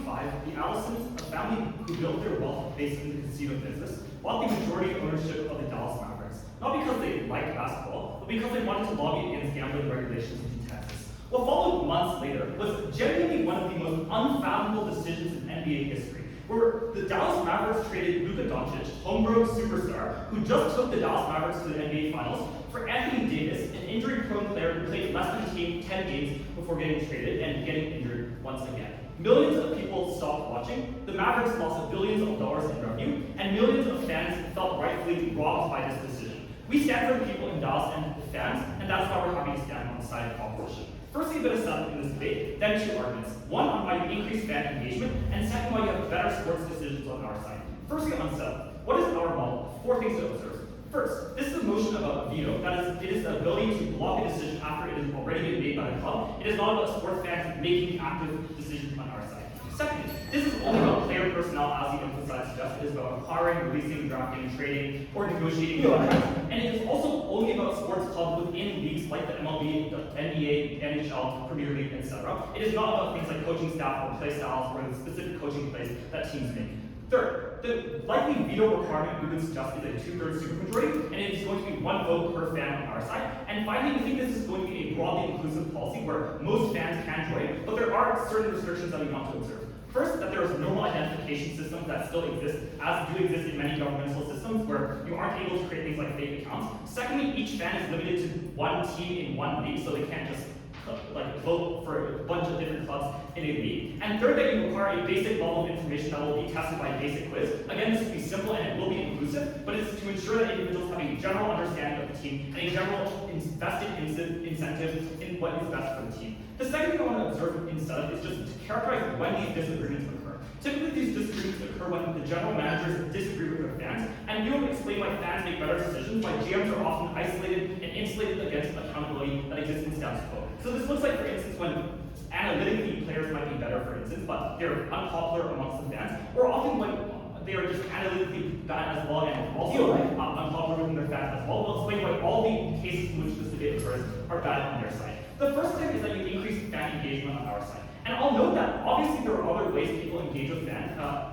1985, the Allisons, a family who built their wealth based on the casino business, bought the majority ownership of the Dallas Mavericks, not because they liked basketball, but because they wanted to lobby against gambling regulations in Texas. What followed months later was genuinely one of the most unfathomable decisions in NBA history, where the Dallas Mavericks traded Luka Doncic, homegrown superstar, who just took the Dallas Mavericks to the NBA Finals, for Anthony Davis, an injury-prone player who played less than 10 games before getting traded and getting injured once again. Millions of people stopped watching, the Mavericks lost billions of dollars in revenue, and millions of fans felt rightfully robbed by this decision. We stand for the people in Dallas and the fans, and that's why we're happy to stand on the side of opposition. Firstly, a bit of setup in this debate, then two arguments. One on why you increase fan engagement, and second, why you have better sports decisions on our side. Firstly, on setup. What is our model? 4 things to observe. First, this is a motion about a veto. That is, it is the ability to block a decision after it has already been made by the club. It is not about sports fans making active decisions on our side. Second, this is only about player personnel, as the emphasized suggests. It is about acquiring, releasing, drafting, trading, or negotiating contracts. And it is also only about sports clubs within leagues like the MLB, the NBA, NHL, Premier League, etc. It is not about things like coaching staff or play styles or the specific coaching plays that teams make. Third, the likely veto requirement we would suggest is a 2/3 supermajority, and it is going to be 1 vote per fan on our side. And finally, we think this is going to be a broadly inclusive policy where most fans can join, but there are certain restrictions that we want to observe. First, that there is normal identification systems that still exist, as do exist in many governmental systems, where you aren't able to create things like fake accounts. Secondly, each fan is limited to 1 team in 1 league, so they can't just vote for a bunch of different clubs in a league. And third, that you require a basic level of information that will be tested by a basic quiz. Again, this will be simple and it will be inclusive, but it's to ensure that individuals have a general understanding of the team and a general vested incentive in what is best for the team. The second thing I want to observe in setup is just to characterize when these disagreements occur. Typically, these disagreements occur when the general managers disagree with their fans, and we will explain why fans make better decisions, why GMs are often isolated and insulated against accountability that exists in status quo. So this looks like, for instance, when analytically players might be better, for instance, but they're unpopular amongst the fans, or often when they are just analytically bad as well and also unpopular within their fans as well. We'll explain why all the cases in which this debate occurs are bad on their side. The first thing is that you increase fan engagement on our side. And I'll note that obviously there are other ways people engage with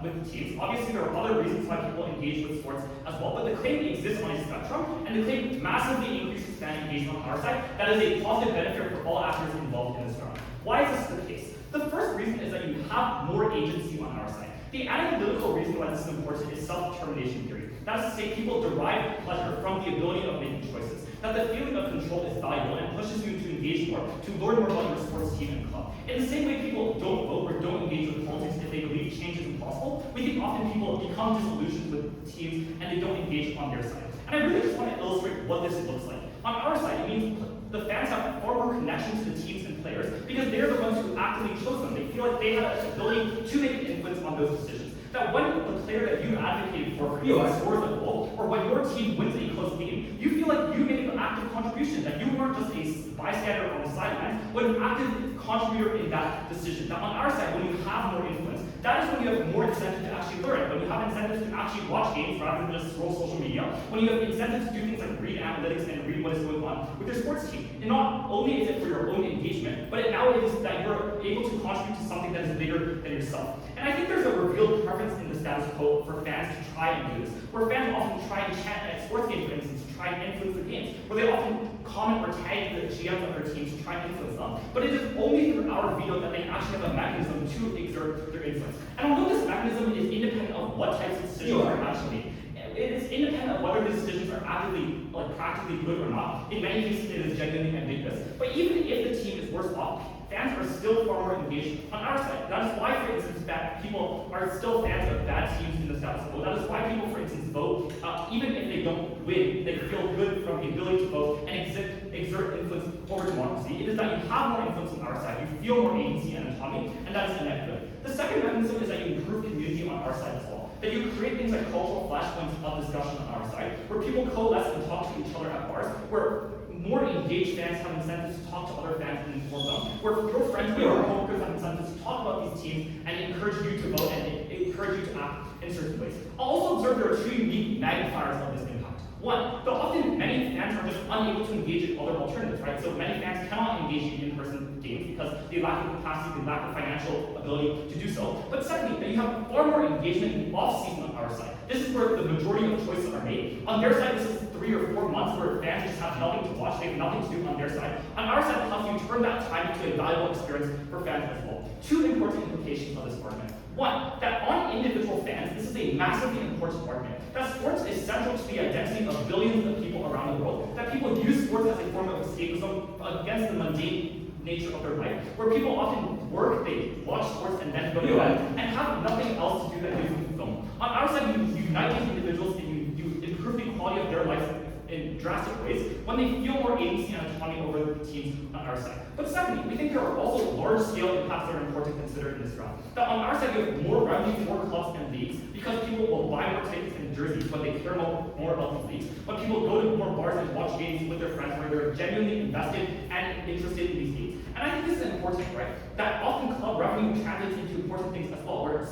with teams. Obviously there are other reasons why people engage with sports as well, but the claim exists on a spectrum, and the claim massively increases fan engagement on our side. That is a positive benefit for all actors involved in this round. Why is this the case? The first reason is that you have more agency on our side. The analytical reason why this is important is self-determination theory. That is to say, people derive pleasure from the ability of making choices. That the feeling of control is valuable and pushes you to engage more, to learn more about your sports team and club. In the same way people don't vote or don't engage with politics if they believe change is impossible, we think often people become disillusioned with teams and they don't engage on their side. And I really just want to illustrate what this looks like. On our side, it means the fans have far more connection to the teams and players because they're the ones who actively chose them. They feel like they have the ability to make an influence on those decisions. That when the player that you advocated for scores a goal, or when your team wins a close game, you feel like you made an active contribution, that you weren't just a bystander on the sidelines, but an active contributor in that decision. Now on our side, when you have more influence, that is when you have more incentive to actually learn, when you have incentives to actually watch games rather than just scroll social media, when you have incentives to do things like read analytics and read what is going on with your sports team. And not only is it for your own engagement, but it now is that you're able to contribute to something that is bigger than yourself. And I think there's a revealed preference in the status quo for fans to try and do this, where fans often try and chat at sports games, for instance, to try and influence the games, where they often comment or tag the GMs of their teams to try and influence them. But it is only through our veto that they actually have a mechanism to exert their influence. And although this mechanism is independent of what types of decisions are actually made, it is independent of whether the decisions are actively, practically good or not. In many cases, it is genuinely ambiguous. But even if the team is worse off, fans are still far more engaged on our side. That is why, for instance, that people are still fans of bad teams in the status quo. That is why people, for instance, vote. Even if they don't win, they feel good from the ability to vote and exert influence over democracy. It is that you have more influence on our side. You feel more agency and autonomy, and that is a net good. The second mechanism is that you improve community on our side as well. That you create things like cultural flashpoints of discussion on our side, where people coalesce and talk to each other at bars, where more engaged fans have incentives to talk to other fans and inform them, where your friends or coworkers have incentives to talk about these teams and encourage you to vote and encourage you to act in certain ways. I'll also observe there are two unique magnifiers of this impact. One, but often many fans are just unable to engage in other alternatives, right? So many fans cannot engage in in-person games because they lack the capacity, they lack the financial ability to do so. But secondly, that you have far more engagement in the off-season on our side. This is where the majority of choices are made. On their side, this is 3 or 4 months where fans just have nothing to watch, they have nothing to do on their side. On our side, it helps you turn that time into a valuable experience for fans as well. 2 important implications of this argument. One, that on individual fans, this is a massively important argument. That sports is central to the identity of billions of people around the world. That people use sports as a form of escapism against the mundane nature of their life, where people often work, they watch sports, and then go to bed, and have nothing else to do than using film. On our side, you unite these individuals and you improve the quality of their lives in drastic ways when they feel more agency and autonomy over the teams on our side. But secondly, we think there are also large-scale impacts that are important to consider in this round. That on our side, you have more revenue for clubs and leagues because people will buy more tickets and jerseys when they care more about these leagues. When people go to more bars and watch games with their friends where they're genuinely invested and interested in these leagues. And I think this is important, right? That often club revenue translates into important things as well, where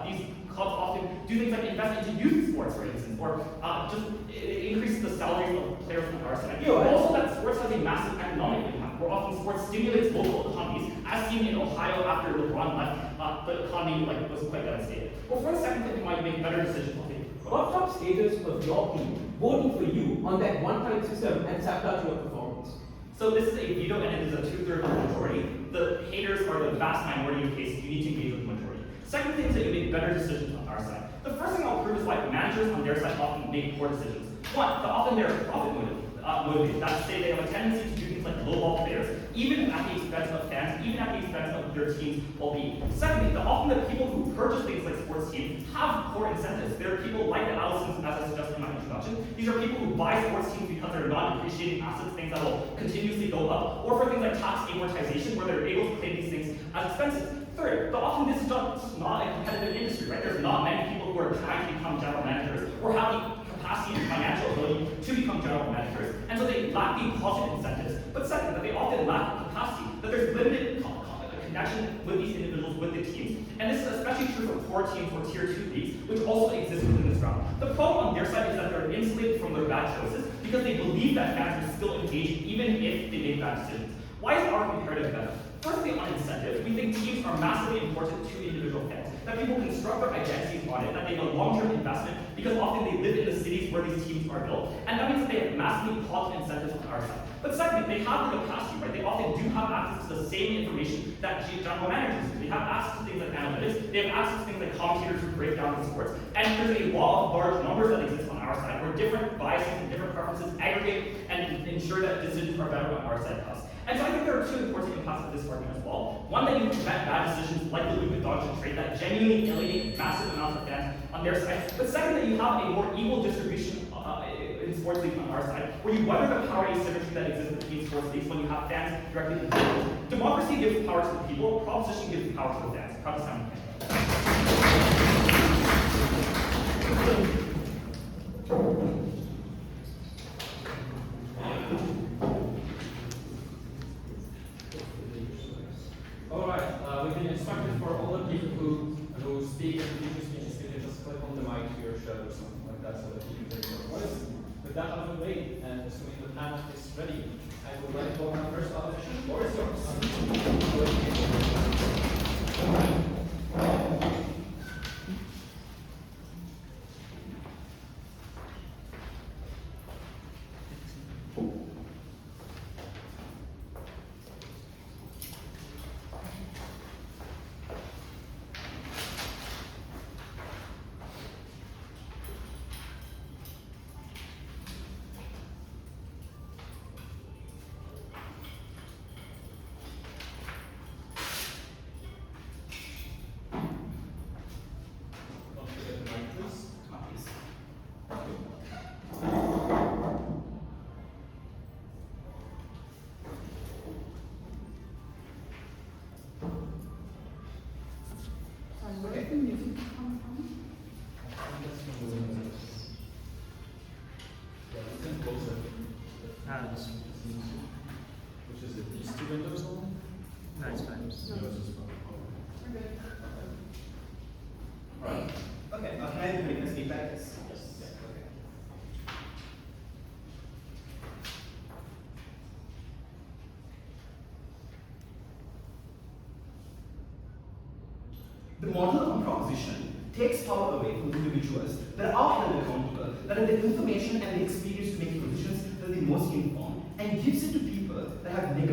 these clubs often do things like invest into youth sports, for instance, or just increase the salaries of players on our side. Also, that sports has a massive economic impact, where often sports stimulates local economies, as seen in Ohio after LeBron left, the economy was quite devastated. Well, for the second thing, you might make better decisions. What top status of your team voting for you on that one-time system and sabotage your performance? So this is a veto and it is a 2/3 majority. The haters are the vast minority of cases. You need to engage with the majority. Second thing is that you make better decisions on our side. The first thing I'll prove is why managers on their side often make poor decisions. One, often they're profit motivated. That's to say they have a tendency to do things like lowball players, even at the expense of fans, even at the expense of their team's well-being. Secondly, often the people who purchase things like sports teams have poor incentives. There are people like the Allisons, as I suggested in my introduction. These are people who buy sports teams because they're non-depreciating assets, things that will continuously go up, or for things like tax amortization, where they're able to claim these things as expenses. Third, but often this is not a competitive industry, right? There's not many people who are trying to become general managers or have the capacity and financial ability to become general managers, and so they lack the positive incentives. But second, that they often lack the capacity, that there's limited connection with these individuals, with the teams, and this is especially true for poor teams or tier 2 leagues, which also exist within this round. The problem on their side is that they're insulated from their bad choices because they believe that fans will still engage even if they make bad decisions. Why is our comparative better? Firstly, on incentives, we think teams are massively important to individual fans, that people construct their identities on it, that they have a long-term investment because often they live in the cities where these teams are built, and that means that they have massively positive incentives on our side. But secondly, they have the capacity, right? They often do have access to the same information that general managers do. They have access to things like analytics, they have access to things like commentators who break down the sports, and there's a law of large numbers that exists on our side where different biases and different preferences aggregate and ensure that decisions are better on our side of us. And so I think there are 2 important impacts of this argument as well. One, that you prevent bad decisions like the Luka Doncic trade that genuinely alienate massive amounts of fans on their side. But second, that you have a more equal distribution in sports leagues on our side, where you weather the power asymmetry that exists between sports leagues when you have fans directly involved. Democracy gives power to the people, proposition gives power to the fans. Proud to sound We've been instructed for all the people who speak and future speeches, they can just click on the mic to your shirt or something like that so that you can take your voice. With that out of the way, and assuming the panel is ready, I would like to welcome our first audition. The floor is yours. Which is it? These 2 windows only? No, it's fine. Right. Okay, can I have any feedback? Yes. The model on proposition takes power away from individuals that are held accountable, that have the information and the experience to make decisions that are the most informed, and gives it to people that have the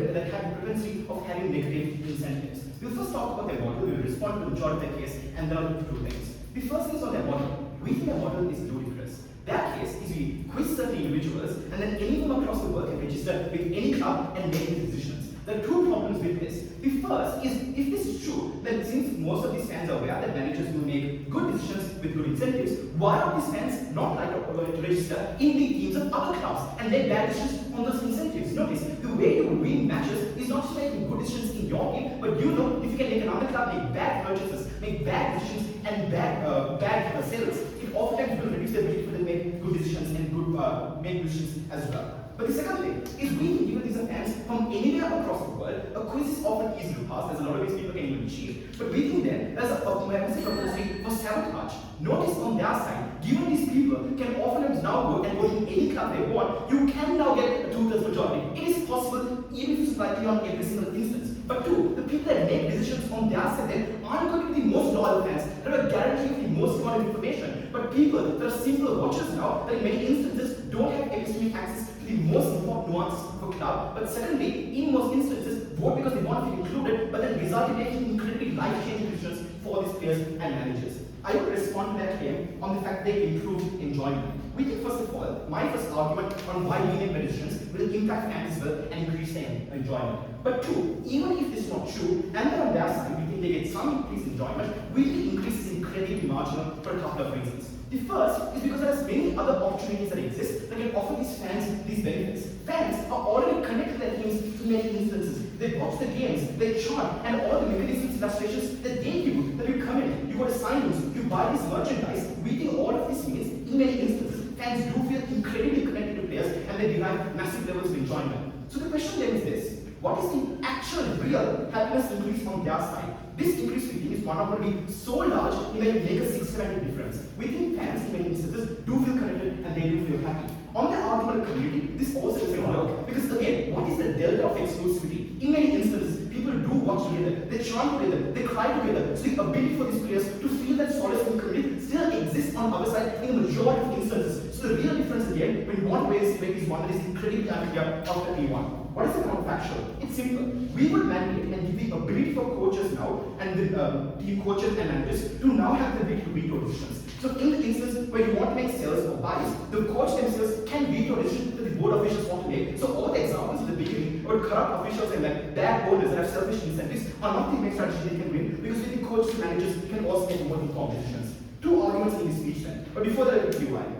propensity of having negative incentives. We'll first talk about their model, we'll respond to the majority of their case, and then I'll do two things. The first thing is on their model. We think their model is ludicrous. Their case is we quiz certain individuals, and then any of them across the world can register with any club and make decisions. There are two problems with this. The first is, if this is true, then since most of these fans are aware that managers will make good decisions with good incentives, why are these fans not like to register in the teams of other clubs and make bad decisions on those incentives? Notice, the way you win matches is not just making good decisions in your team, but you know if you can make another club make bad purchases, make bad decisions and bad sales, it oftentimes will reduce the ability for them to make good decisions and make decisions as well. But the second thing is we can give these fans from anywhere across the world. A quiz is often easy to pass. There's a lot of ways people can even cheat. But we think then there's a propensity for sabotage. Notice on their side, given these people can often now go and vote in any club they want, you can now get a 2/3 majority. It is possible even if it's slightly on every single instance. But two, the people that make decisions on their side then aren't going to be the most loyal fans that are guaranteed the most amount of information. But people that are simple watchers now that in many instances don't have epistemic access to the most important nuances of a club, but secondly, in most instances, vote because they want to be included, but then result in making incredibly life-changing decisions for these players and managers. I would respond to that claim on the fact they improve enjoyment. We think, first of all, my first argument on why winning medicines will impact fans as well and increase their enjoyment. But two, even if this is not true, and then on their side we think they get some increased enjoyment, we think the increase is incredibly marginal for a couple of reasons. The first is because there are many other opportunities that exist that can offer these fans these benefits. Fans are already connected to their teams in many instances. They watch the games, they chant, and all the mechanisms, illustrations that they give, that you come in, you go to signings, you buy this merchandise. We think all of this means, in many instances, fans do feel incredibly connected to players and they derive massive levels of enjoyment. So the question then is this: what is the actual real happiness increase on their side? This increase we think is one going to be so large it may make a 6-7 difference. We think fans in many instances do feel connected and they do feel happy. On the argument of community, this also doesn't work because again, what is the delta of exclusivity? In many instances, people do watch together, they chant together, they cry together. So the ability for these players to feel that solace in community still exists on our side in the majority of instances. So the real difference again, when one way is make this one that is incredibly unclear of the P1. What is the counterfactual? It's simple. We would mandate and give the ability for coaches now and the team coaches and managers to now have the ability to veto decisions. So in the instance where you want to make sales or buys, the coach themselves can veto decisions that the board officials want to make. So all the examples in the beginning about corrupt officials and like bad owners that have selfish incentives are not the main strategy they can win because with the coaches and managers can also make more informed decisions. Two arguments in this speech then. But before that, I'll give you one.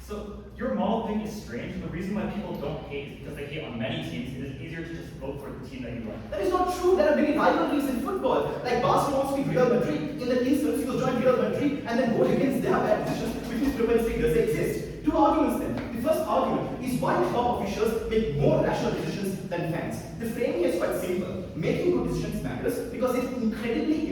So your model thing is strange. The reason why people don't hate is because they hate on many teams. It is easier to just vote for the team that you like. That is not true. There are many rivalries in football. Like Barcelona wants to be Real Madrid. In that instance, you will join Real Madrid and then vote against their bad decisions, which is propensity does exist. Two arguments then. The first argument is why club officials make more rational decisions than fans. The framing is quite simple. Making good decisions matters because it incredibly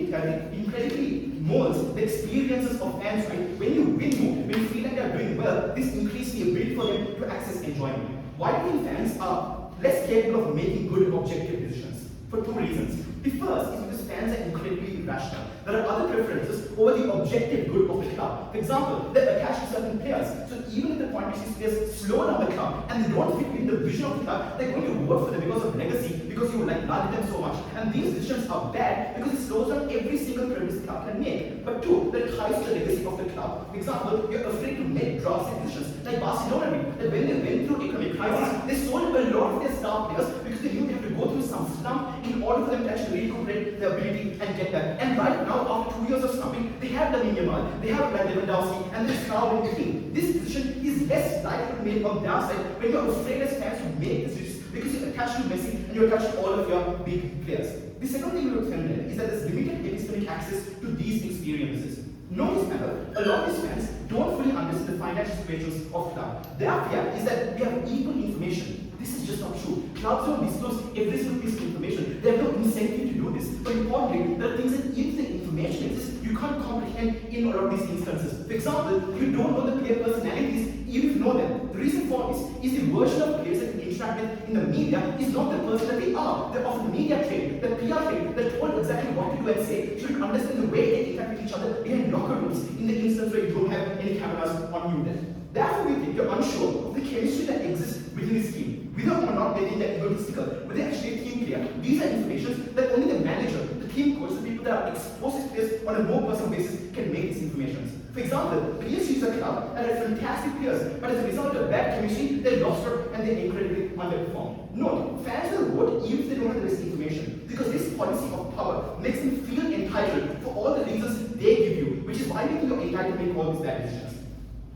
molds the experiences of fans. Right? When you win more, when you feel like they are doing well, this increases the ability for them to access enjoyment. Why do you think fans are less capable of making good objective decisions? For two reasons. The first is because fans are incredibly irrational. There are other preferences over the objective good of the club. For example, they're attached to certain players. So even if the point which these players slow down the club and they don't fit in the vision of the club, they're going to vote for them because of legacy, because you like love them so much. And these decisions are bad because it slows down every single premise the club can make. But two, that ties to the legacy of the club. For example, you're afraid to make drastic decisions. Like Barcelona did, that when they went through economic crisis, they sold a lot of their star players because they knew they have to go through some slump in order for them to actually recuperate their ability and get that. And right now, after 2 years of slumping, they have Lamine Yamal, they have Lewandowski, and this now in the team. This decision is less likely to make on their side when you're afraid as fans to make decisions because you're attached to Messi and you're attached to all of your big players. The second thing we would find is that there's limited epistemic access to these experiences. Notice, panel, a lot of these fans don't fully understand the financial situations of club. Their fear is that we have equal information. This is just not true. Clubs don't disclose every single piece of information. They have no incentive to do this. But importantly, there are things that if the information exists, you can't comprehend in all of these instances. For example, you don't know the player personalities, even if you know them. The reason for this is the version of players that you interact with in the media is not the person that they are. They're often media trained, they're PR trained, they're told exactly what to do and say. So you understand the way they interact with each other behind locker rooms in the instance where you don't have any cameras on you then. Therefore, we think you're unsure of the chemistry that exists within this team. Without not making that egotistical, but they're actually a team player. These are information that only the manager, the team coach, the people that are exposed to players on a more personal basis can make these information. For example, PSG is a club that had fantastic players, but as a result of bad chemistry, they lost her and they incredibly underperformed. Note, fans will vote even if they don't have the best information, because this policy of power makes them feel entitled for all the reasons they give you, which is why they think you're entitled to make all these bad decisions.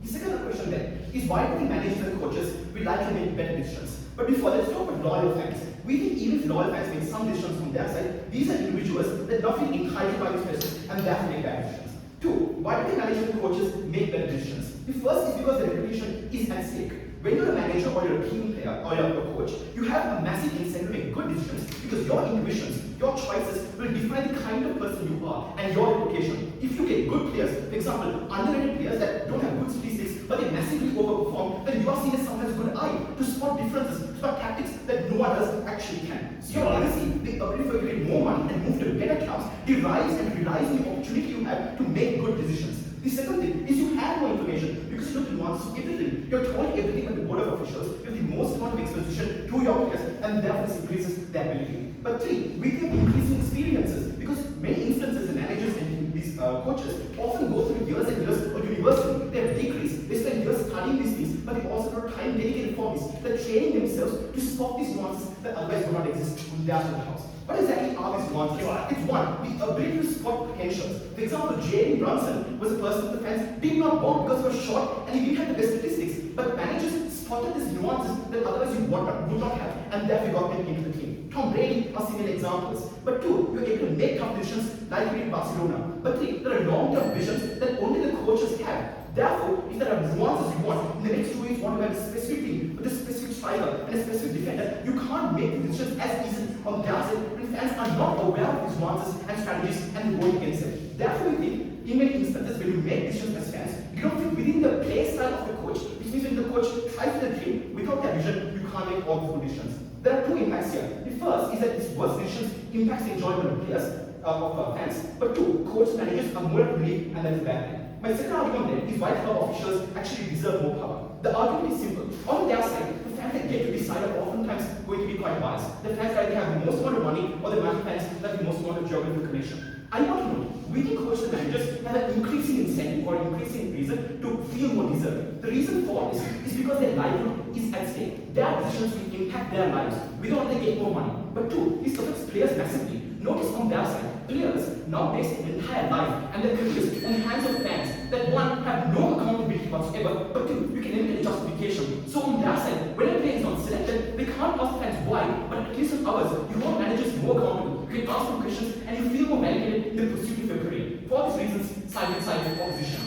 The second question then is why do the managers and coaches will like to make better decisions? But before, let's talk about loyal fans. We think even if loyal fans make some decisions from their side, these are individuals that not feel entitled by these decisions and therefore make bad decisions. Two, why do the managers and coaches make better decisions? The first is because the reputation is at stake. When you're a manager or you're a team player or you're a coach, you have a massive incentive to make good decisions because your intuitions, your choices will define the kind of person you are and your reputation. If you get good players, for example, underrated players that don't have good statistics but they massively overperform, then you are seen as someone who has a good eye to spot differences, to spot tactics that no one else actually can. So your legacy, the ability for you to get more money and move to better clubs, derives and relies on the opportunity you have to make good decisions. The second thing is you have more information because you know the nuances of everything. You're told everything by the board of officials. You have the most amount of exposition to your players, and therefore this increases their ability. But three, with their increasing experiences, because many instances the managers and these coaches often go through years and years of university. They have degrees. They spend years studying these things, but they also have time dedicated for this. They're training themselves to spot these nuances that otherwise would not exist in their own house. What exactly are these nuances? It's one, the ability to spot potentials. For example, Jalen Brunson was a person the fans did not want because he was short and he didn't have the best statistics. But managers spotted these nuances that otherwise you would not have, and therefore got them into the team. Tom Brady are similar examples. But two, you're able to make tough decisions like we did in Barcelona. But three, there are long-term visions that only the coaches have. Therefore, if there are nuances you want, in the next 2 weeks you want to have a specific team with a specific striker and a specific defender, you can't make the decisions as easy on their side when fans are not aware of these nuances and strategies and they vote against it. Therefore, we think, in many instances, when you make decisions as fans, you don't fit within the play style of the coach, which means when the coach tries to team without their vision, you can't make all the good decisions. There are two impacts here. The first is that these worst decisions impacts the enjoyment of players, of fans. But two, coach managers are more at believe, and that is bad thing. My second argument then is why club officials actually deserve more power. The argument is simple. On their side, the fans that get to decide are oftentimes going to be quite biased. The fans that have the most amount of money or the fans that have the most amount of geographical connection. I want to know, winning coaches and managers have an increasing incentive or increasing reason to feel more deserving. The reason for this is because their livelihood is at stake. Their decisions will impact their lives, whether they get more money. But two, this affects players massively. Notice on their side, players now base their entire life and their careers in the hands of fans that one, have no accountability whatsoever, but two, you can never get a justification. So on their side, when a player is not selected, they can't ask fans why, but at least on ours, you hold managers more accountable. You can ask them questions and you feel more validated in the pursuit of your career. For these reasons, side by side with opposition.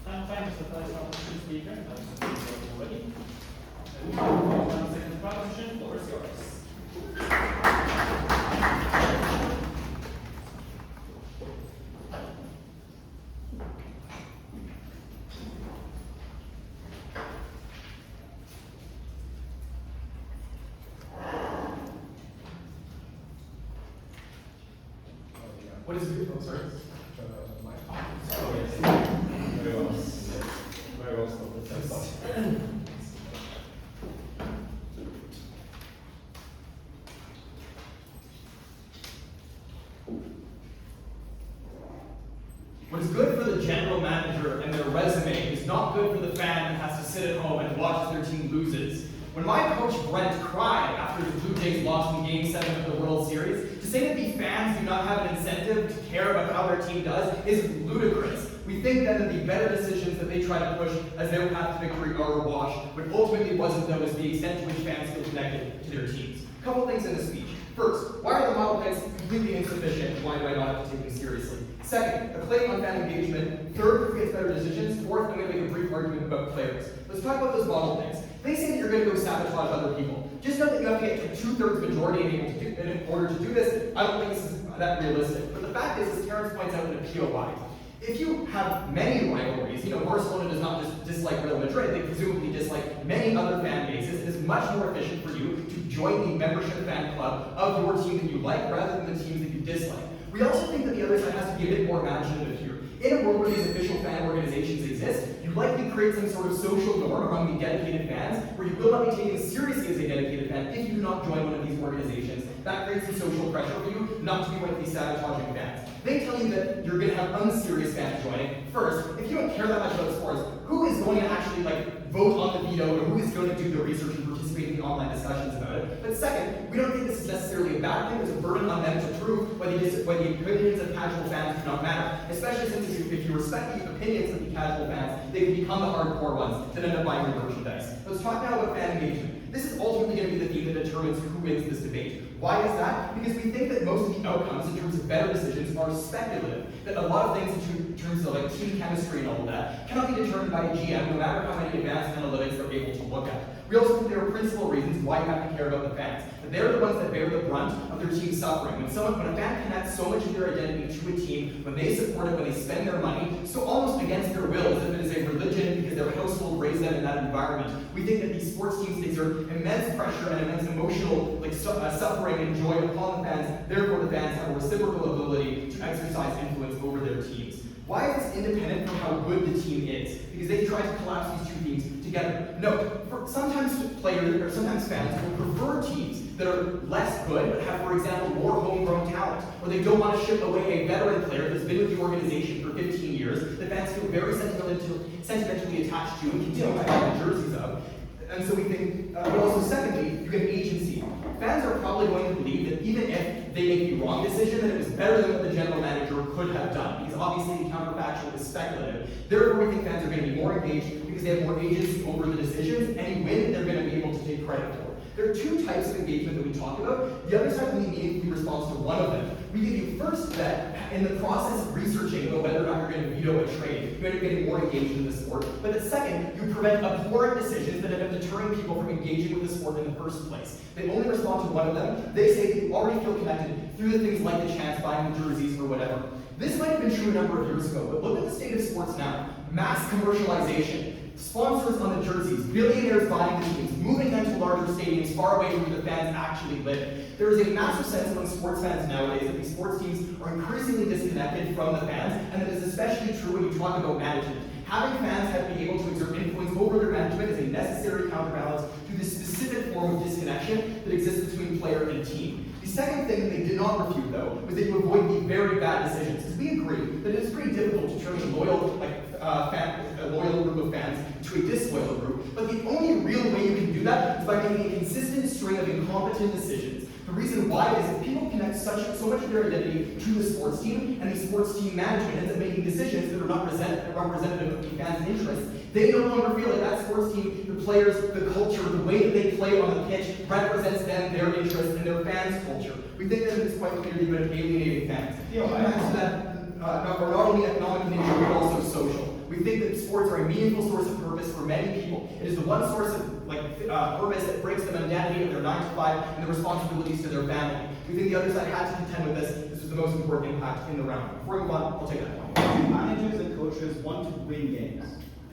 Thank you, Mr. First Opposition Speaker. Already. Second proposition, floor is yours. What is it? Oh, sorry. Oh, yes. Very well. Very well spotted. That's all. What's good for the general manager and their resume is not good for the fan that has to sit at home and watch their team loses. When my coach Brent cried after the Blue Jays lost in Game 7 of the World Series, to say that these fans do not have an incentive to care about how their team does is ludicrous. We think then that the better decisions that they try to push as their path to victory are a wash, but ultimately wasn't known as the extent to which fans feel connected to their teams. A couple things in the speech. First, why are the model plans completely insufficient? Why do I not have to take them seriously? Second, a claim on fan engagement. Third, who gets better decisions. Fourth, I'm going to make a brief argument about players. Let's talk about those model things. They say that you're going to go sabotage other people. Just know that you have to get a 2/3 majority in order to do this. I don't think this is that realistic. But the fact is, as Terrence points out in a POI, if you have many rivalries, Barcelona does not just dislike Real Madrid, they presumably dislike many other fan bases. It is much more efficient for you to join the membership fan club of your team that you like rather than the teams that you dislike. We also think that the other side has to be a bit more imaginative here. In a world where these official fan organizations exist, you likely create some sort of social norm among the dedicated fans where you will not be taken seriously as a dedicated fan if you do not join one of these organizations. That creates some social pressure for you not to be one of these sabotaging fans. They tell you that you're going to have unserious fans joining. First, if you don't care that much about sports, who is going to actually vote on the veto, or who is going to do the research and participate in the online discussions about it? But second, we don't think this is necessarily a bad thing. There's a burden on them to prove whether the opinions of casual fans do not matter, especially since if you respect the opinions of the casual fans, they can become the hardcore ones that end up buying your merchandise. Let's talk now about fan engagement. This is ultimately going to be the theme that determines who wins this debate. Why is that? Because we think that most of the outcomes in terms of better decisions are speculative. That a lot of things in terms of team chemistry and all of that cannot be determined by a GM, no matter how many advanced analytics they're able to look at. We also think there are principal reasons why you have to care about the fans. That they're the ones that bear the brunt of their team suffering. When a fan connects so much of their identity to a team, when they support it, when they spend their money, so almost against their will, as if it is a religion because their household raised them in that environment, we think that these sports teams exert immense pressure and immense emotional suffering and joy upon the fans. Therefore, the fans have a reciprocal ability to exercise influence over their teams. Why is this independent from how good the team is? Because they try to collapse these two teams together. No, sometimes players or sometimes fans will prefer teams that are less good but have, for example, more homegrown talent, or they don't want to ship away a veteran player that's been with the organization for 15 years that fans feel very sentimentally attached to and continue to buy the jerseys of. And so we think, but also secondly, you get agency. Fans are probably going to believe that even if they make the wrong decision, that it was better than what the general manager could have done, because obviously the counterfactual is speculative. Therefore, we think fans are going to be more engaged because they have more agency over the decisions. Any win, they're going to be able to take credit for. There are two types of engagement that we talk about. The other side only meaningfully responds to one of them. We give you first that in the process of researching about whether or not you're going to veto a trade, you end up getting more engaged in the sport. But the second, you prevent abhorrent decisions that end up deterring people from engaging with the sport in the first place. They only respond to one of them. They say that you already feel connected through the things like the chance, buying the jerseys, or whatever. This might have been true a number of years ago, but look at the state of sports now. Mass commercialization. Sponsors on the jerseys, billionaires buying the teams, moving them to larger stadiums far away from where the fans actually live. There is a massive sense among sports fans nowadays that these sports teams are increasingly disconnected from the fans, and that is especially true when you talk about management. Having fans have been able to exert influence over their management is a necessary counterbalance to the specific form of disconnection that exists between player and team. The second thing that they did not refute, though, was that you avoid the very bad decisions. Because we agree that it's pretty difficult to turn a loyal group of fans to a disloyal group, but the only real way you can do that is by making a consistent string of incompetent decisions. The reason why is that people connect so much of their identity to the sports team, and the sports team management ends up making decisions that are not representative of the fans' interests. They no longer feel like that sports team, the players, the culture, the way that they play on the pitch represents them, their interests, and their fans' culture. We think that it's quite clear that you end up alienating fans. Back to that, not only economic in nature, but also social. We think that sports are a meaningful source of purpose for many people. It is the one source of purpose that breaks them identity of their 9 to 5 and the responsibilities to their family. We think the other side had to contend with this. This was the most important impact in the round. Before we move on, I'll take that point. Managers and coaches want to win games.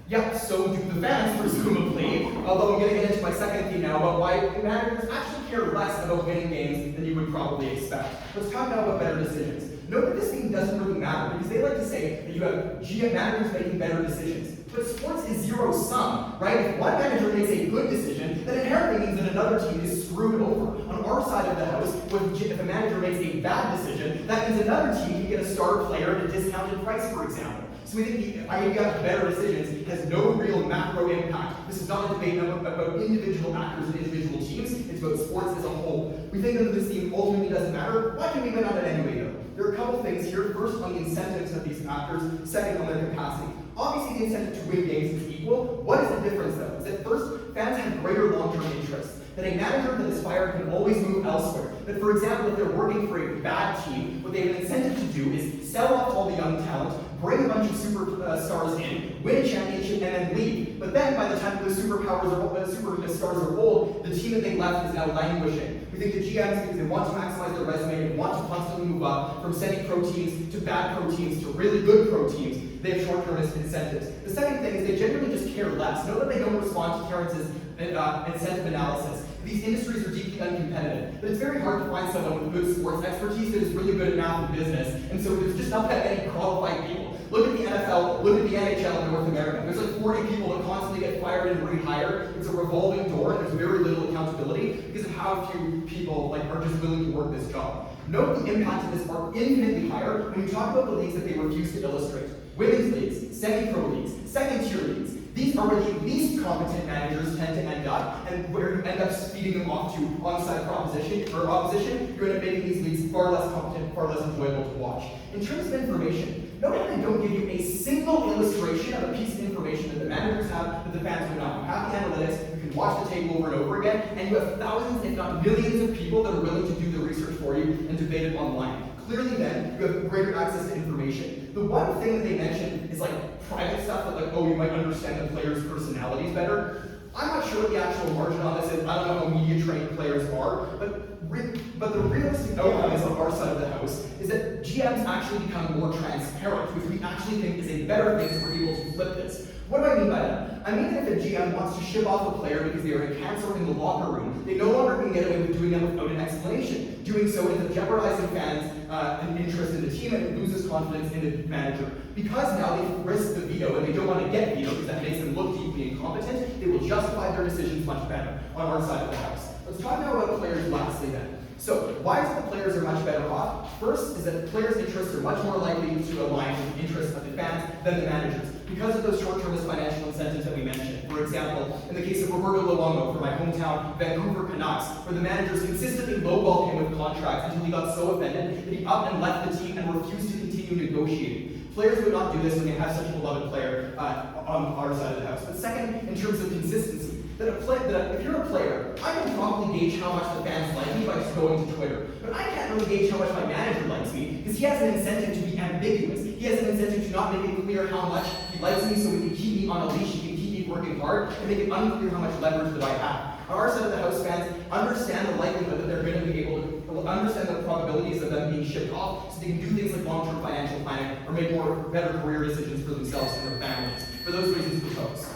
Yeah, so do the fans, presumably. Although I'm going to get into my second theme now about why managers actually care less about winning games than you would probably expect. Let's talk now about better decisions. Note that this theme doesn't really matter because they like to say that you have GM managers making better decisions. But sports is zero-sum, right? If one manager makes a good decision, that inherently means that another team is screwed over. On our side of the house, if a manager makes a bad decision, that means another team can get a star player at a discounted price, for example. So we think the idea of better decisions has no real macro impact. This is not a debate about individual actors and individual teams. It's about sports as a whole. We think that this theme ultimately doesn't matter. Why can we win on it anyway, though? There are a couple things here. First, on the incentives of these actors. Second, on their capacity. Obviously, the incentive to win games is equal. What is the difference, though? Is that first, fans have greater long-term interests. That a manager that is fired can always move elsewhere. That, for example, if they're working for a bad team, what they have an incentive to do is sell off all the young talent, bring a bunch of superstars in, win a championship, and then leave. But then by the time those superstars are old, the team that they left is now languishing. We think the GMs, because they want to maximize their resume and want to constantly move up from semi-pro teams to bad pro teams to really good pro teams, they have short-termist incentives. The second thing is they generally just care less. Know that they don't respond to Terrence's incentive analysis. These industries are deeply uncompetitive, but it's very hard to find someone with good sports expertise that is really good at math and business, and so there's just not that many qualified people. Look at the NFL, look at the NHL in North America. There's like 40 people that constantly get fired and rehired. It's a revolving door, and there's very little accountability because of how few people are just willing to work this job. Note the impact of this are infinitely higher when we talk about the leagues that they refuse to illustrate. Women's leagues, semi-pro leagues, second-tier leagues. These are where the least competent managers tend to end up, and where you end up speeding them off to onside opposition, you end up making these leagues far less competent, far less enjoyable to watch. In terms of information, note that I don't give you a single illustration of a piece of information that the managers have that the fans do not. You have the analytics, you can watch the tape over and over again, and you have thousands, if not millions of people that are willing to do the research for you and debate it online. Clearly then, you have greater access to information. The one thing that they mention is private stuff that oh, you might understand the players' personalities better. I'm not sure what the actual margin on this is. I don't know how media trained players are, but the realistic outcome is on our side of the house is that GMs actually become more transparent, which we actually think is a better thing if we're able to flip this. What do I mean by that? I mean that if a GM wants to ship off a player because they are a cancer in the locker room, they no longer can get away with doing that without an explanation. Doing so ends up jeopardizing fans' an interest in the team, and it loses confidence in the manager. Because now they risk the veto and they don't want to get veto because that makes them look deeply incompetent, they will justify their decisions much better on our side of the house. Let's talk now about players lastly then. So, why is it that players are much better off? First is that players' interests are much more likely to align with the interests of the fans than the managers, because of those short-termist financial incentives that we mentioned. For example, in the case of Roberto Luongo for my hometown Vancouver Canucks, where the managers consistently lowballed him with contracts until he got so offended that he up and left the team and refused to continue negotiating. Players would not do this when they have such a beloved player on our side of the house. But second, in terms of consistency, that if you're a player, I can probably gauge how much the fans like me by just going to Twitter. But I can't really gauge how much my manager likes me, because he has an incentive to be ambiguous. He has an incentive to not make it clear how much he likes me so he can keep me on a leash, he can keep me working hard, and make it unclear how much leverage that I have. On our side of the house, fans understand the likelihood that they're going to be able to understand the probabilities of them being shipped off, so they can do things like long-term financial planning or make better career decisions for themselves and their families. For those reasons, we propose.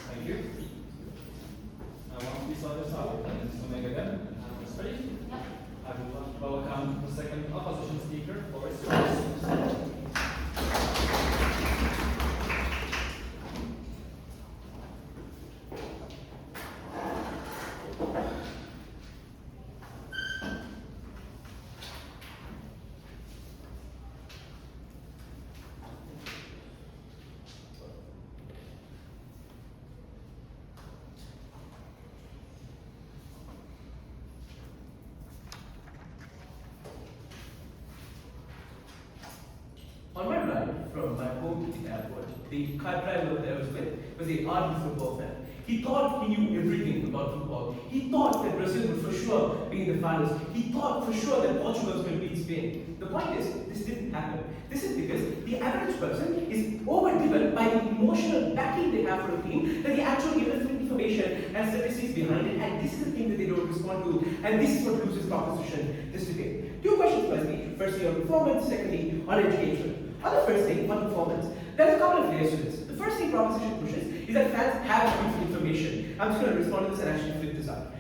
Thank you. Once we saw this out, and this will make again. Ready? I would welcome the second opposition speaker, Boris Jones. On my ride from my home to the airport, the car driver that I was with was an ardent football fan. He thought he knew everything about football. He thought that Brazil would for sure be in the finals. He thought for sure that Portugal was going to beat Spain. The point is, this didn't happen. This is because the average person is overdriven by the emotional backing they have for a team that the actual information and statistics behind it, and this is the thing that they don't respond to, and this is what loses proposition this debate. Two questions by speech. Firstly on performance, secondly on education. On the first thing, on performance, there's a couple of layers to this. The first thing proposition pushes is that fans have useful information. I'm just going to respond to this and actually flip this up.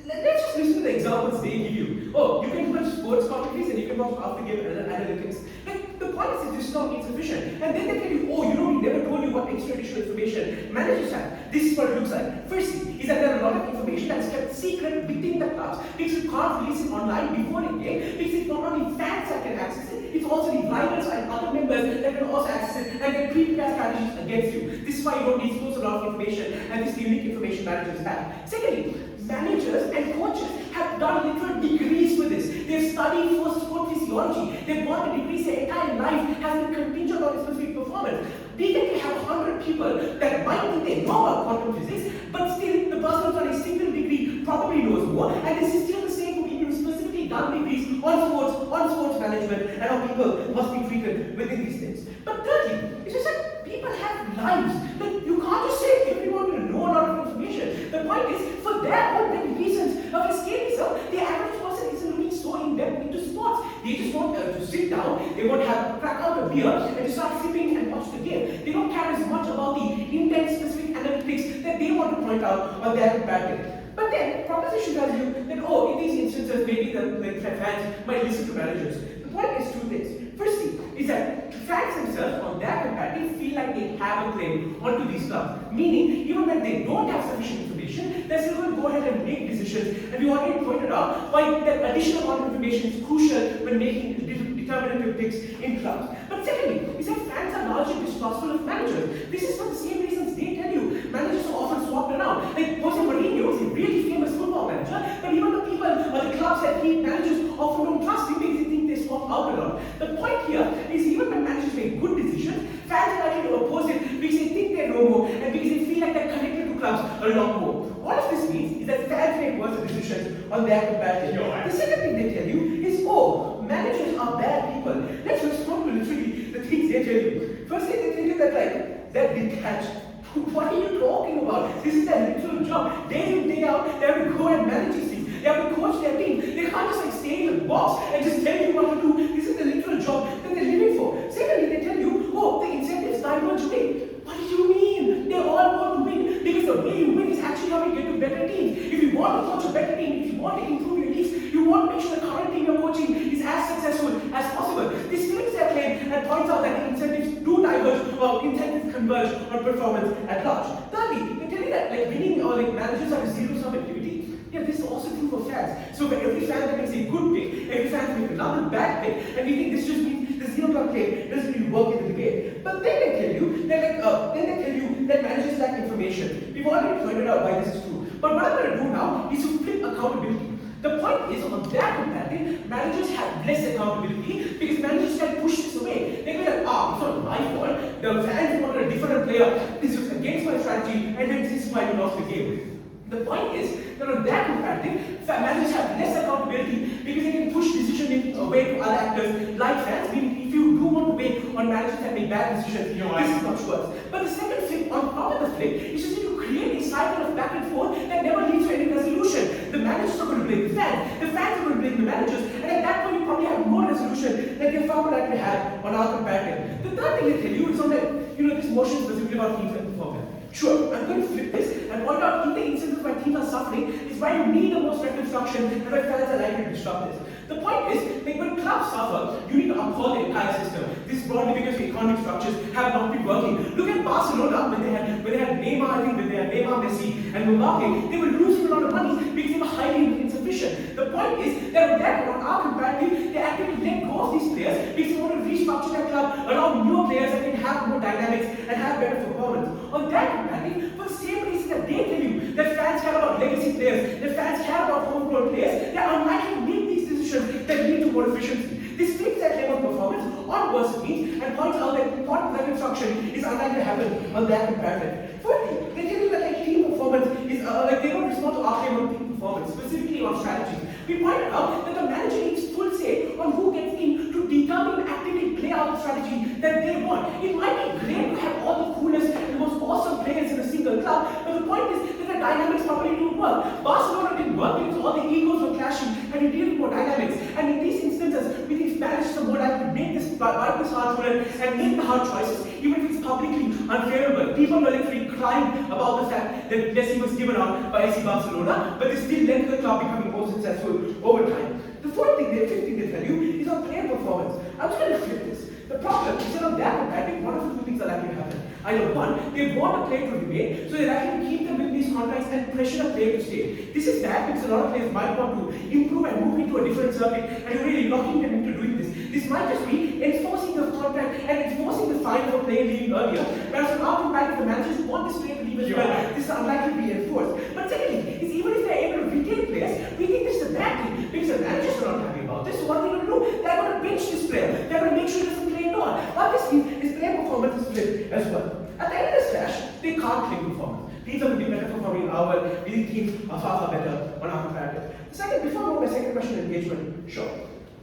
Let's just listen to the examples they give you. Oh, you can watch sports commentaries and you can watch after game analytics. Like, the point is it's just not insufficient. And then they tell you, oh, we never told you what extra additional information managers have. This is what it looks like. Firstly, is that there are a lot of information that's kept secret within the clubs because you can't release it online before a game, because it's not only fans that can access it, it's also the rivals and other members that can also access it and can prepare strategies against you. This is why you don't disclose a lot of information, and this is the unique information managers have. Secondly, managers and coaches have done literal degrees for this. They've studied for sport physiology. They've got a degree, their entire life has been contingent on specific performance. They can have 100 people that might think they know about quantum physics, but still the person who's on a single degree probably probably knows more, and this is still the same for people who specifically done degrees on sports management, and how people must be treated within these things. But thirdly, it's just that people have lives. Like, you can't just say everyone will know a lot of information. The point is, for their own many reasons of escapism, the average person isn't looking so in depth into sports. They just want to sit down, they want to crack out a beer and just start sipping and watch the game. They don't care as much about the intense specific analytics that they want to point out on their comparative. But then, proposition tells you that, oh, in these instances, maybe the fans might listen to managers. The point is two things. Firstly, is that fans themselves, on their comparative, feel like they have a claim onto these clubs. Meaning, even when they don't have sufficient information, they're still going to go ahead and make decisions. And we already pointed out why that additional amount of information is crucial when making determinative picks in clubs. But secondly, is that fans are largely distrustful of managers. This is for the same reasons they tell you. Managers are often swapped around. Like Jose Mourinho is a really famous football manager, but even the people or the clubs that he manages often don't trust him because they think they swap out a lot. The point here is even when managers make good decisions, fans are likely to oppose it because they think they know more and because they feel like they're connected to clubs a lot more. All of this means is that fans make worse decisions on their comparative. The second thing they tell you is, oh, managers are bad people. Let's respond to literally the things they tell you. Firstly, they tell you that they're detached. What are you talking about? This is their literal job. Day in, day out, they have to go and manage these things. They have to coach their team. They can't just stay in a box and just tell you what to do. This is the literal job that they're living for. Secondly, they tell you, oh, the incentives diverge away. What do you mean? They all want to win because the way you win is actually how you get to better teams. If you want to coach a better team, if you want to improve your teams, you want to make sure the current team you're coaching is as successful as possible. This makes their claim and points out that the incentives do diverge or incentives converge on performance at large. Thirdly, they tell you that winning or managers have a zero-sum activity. Yeah, this is also true for fans. So for every fan that makes a good pick, every fan can make another bad pick, and we think this just means the zero-sum claim doesn't really work in the debate. But then they tell you that managers lack information. We've already pointed out why this is true. But what I'm going to do now is to flip accountability. The point is, on their comparative, managers have less accountability because managers can push this away. They can be like, it's not my fault. The fans wanted a different player. This was against my strategy, and then this is why we lost the game. The point is that on their comparative, managers have less accountability because they can push decision away to other actors like fans. Meaning, if you do want to weigh on managers that make bad decisions, this is much worse. But the second flip, on top of the flip, is just to create a cycle of back and forth that never leads to any resolution. The managers are going to blame the fans are going to blame the managers, and at that point you probably have more resolution than you're far more likely to have on our comparative. The third thing they tell you is on that, this motion specifically about teams and performance. Sure, I'm going to flip this and point out in the instances where teams are suffering is why you need the most reconstruction and where fans are likely to disrupt this. The point is, when clubs suffer, you need to uphold the entire system. This is broadly because the economic structures have not been working. Look at Barcelona when they had Neymar, when they had Neymar, Messi, and Mbappe. They were losing a lot of money because they were highly insufficient. The point is that on our comparative, they actually let go of these players because they want to restructure their club around newer players that can have more dynamics and have better performance. On that comparative, for the same reason that they tell you that fans care about legacy players, that fans care about homegrown players, they are unlikely to make these decisions that lead to more efficiency. This takes that level of performance on worse teams and points out that important reconstruction is unlikely to happen on that comparative. Fourthly, they tell you that team performance is they don't respond to our claim on team performance, specifically on strategy. We pointed out that the manager needs full say on who gets in to determine and actively play out the strategy that they want. It might be great to have all the coolest and the most awesome players in a single club, but the point is that the dynamics probably didn't work. Barcelona didn't work because all the egos were clashing and you needed more dynamics. And in these instances, we think managers are more likely to make this hard choice and make the hard choices, even if it's publicly unfavorable. People were literally crying about the fact that Messi was given out by FC Barcelona, but they still led to the club becoming more successful over time. The fifth thing they tell you is on player performance. I'm just going to flip this. The problem is that on that comparative, one of the two things are likely to happen. Either one, they want a player to remain, so they're likely to keep them with these contracts and pressure a player to stay. This is bad because a lot of players might want to improve and move into a different circuit, and you're really locking them into doing this. This might just be enforcing the contract and enforcing the fine for a player leaving earlier. Whereas on our comparative, the managers want this player to leave as well. This is unlikely to be enforced. But secondly, is even if they're able to retain players, we think this is a bad thing because the managers are not happy about this. So what are they going to do? They're going to bench this player. They're going to make sure he doesn't play at all. What this means is player performance is flipped as well. At the end of this clash, they can't claim performance. These are going to be better performance performing in our world, we think teams are far better on our comparative. The second, before I go to my second question, engagement, sure.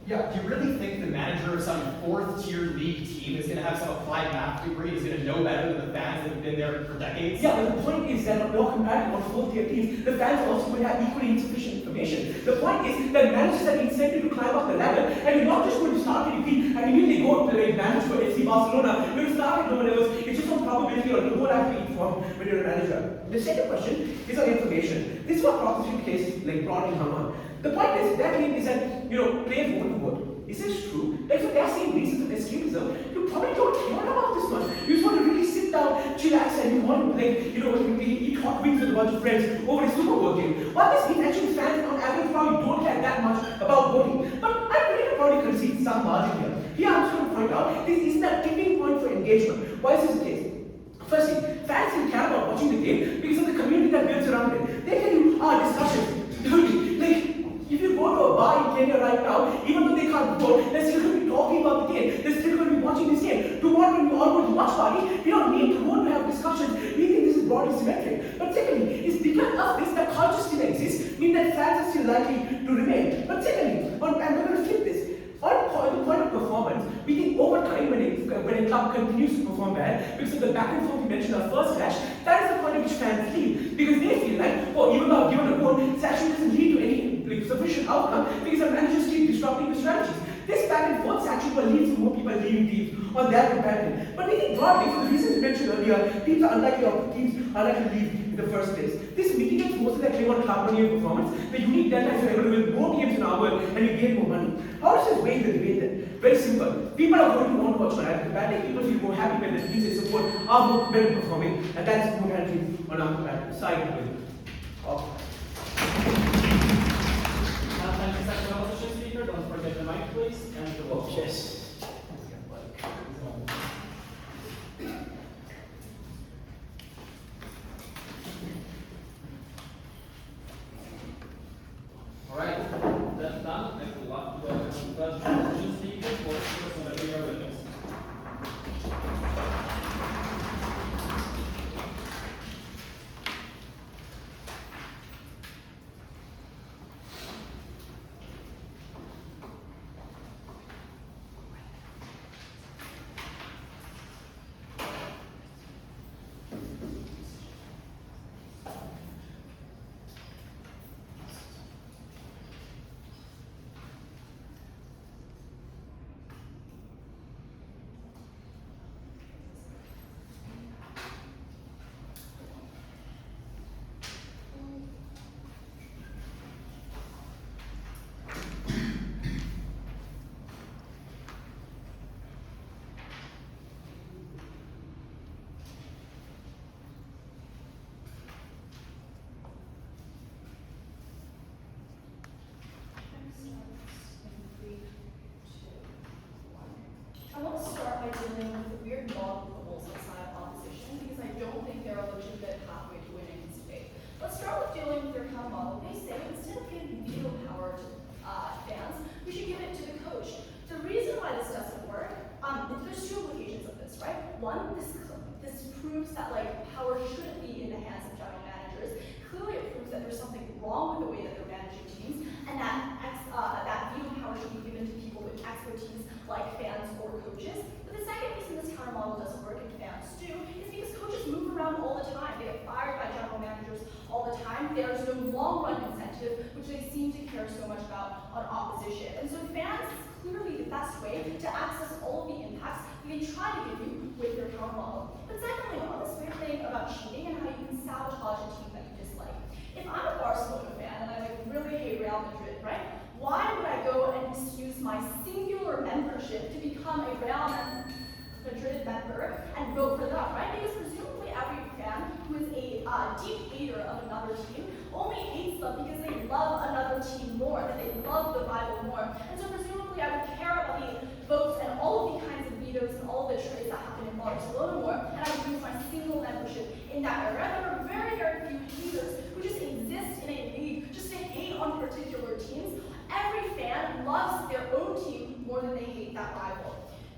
Yeah, do you really think the manager of some fourth-tier league team is going to have some applied math degree, is going to know better than the fans that have been there for decades? Yeah, but the point is that more comparative on fourth-tier teams, the fans are also going to have equally insufficient information. The point is that managers have incentive to climb up the ladder, and you're not just going to start with a team and immediately go to play manage for FC Barcelona. You're going to start with no one else. It's just on probability or you don't have to be informed when you're a manager. The second question is on information. This is what proposition case like broadly hung on. The point is, their claim is that, players won't vote. Is this true? Like, for their same reasons of escapism, you probably don't care about this much. You just want to really sit down, chillax, and you want to, eat hot wings with a bunch of friends over a Super Bowl game. What this means, actually, fans on average probably don't care that much about voting. But I really probably concede some margin here. Here, I'm just going to point out, this is that tipping point for engagement. Why is this the case? Firstly, fans will care about watching the game because of the community that builds around it. They can do discussions. If you go to a bar in Kenya right now, even though they can't vote, they're still going to be talking about the game. They're still going to be watching this game. Tomorrow when we all go to watch party, we don't need to go to have discussions. We think this is broadly symmetric. But secondly, it's because of this that culture still exists, meaning that fans are still likely to remain. But secondly, and we're going to flip this. On the point of performance, we think over time when a club continues to perform bad, because of the back and forth we mentioned our first clash, that is the point at which fans leave. Because they feel like, even though I've given a vote, this actually doesn't lead to any sufficient outcome because the managers keep disrupting the strategies. This back and forth is actually what leads to more people leaving teams on their comparative. But we think broadly, for the reasons mentioned earlier, teams are unlikely to leave in the first place. This mitigates most of their claim on harmony and performance. The unique delta is you're able to win more games in our world and you gain more money. How does this weigh the debate then? Very simple. People are going to want to watch comparative comparative. People feel more happy when the teams they support are more better performing, and that's more healthy on our comparative side. Thank you, second opposition speaker. Don't forget the mic, please. And the vote. Yes. All right, that's done. Next, we'll have to go to the first opposition speaker for the person that we are witness. I want to start by dealing with the weird model of the Wolves outside opposition because I don't think they're a legitimate pathway to winning this debate. Let's start with dealing with their counter model. They say instead of giving veto power to fans, we should give it to the coach. The reason why this doesn't work, there's two implications of this, right? One, this proves that power shouldn't be in the hands of general managers. Clearly, it proves that there's something wrong with the way that they're managing teams, and that veto power should be given to people with expertise like fans or coaches. But the second reason this counter model doesn't work and fans do is because coaches move around all the time. They get fired by general managers all the time. There's no long-run incentive, which they seem to care so much about on opposition. And so fans is clearly the best way to access all of the impacts that they try to give you with their counter model. But secondly, on this weird thing about cheating and how you can sabotage a team that you dislike. If I'm a Barcelona fan and I really hate Real Madrid, right? Why would I go and misuse my singular membership to become a Real Madrid member and vote for them, right? Because presumably every fan who is a deep hater of another team only hates them because they love another team more, that they love the rival more. And so presumably I would care about the votes and all of the kinds of vetoes and all of the trades that happen in Barcelona more, and I would use my single membership in that area. There are very, very few haters who just exist in a league just to hate on particular teams. Every fan loves their own team more than they hate that rival.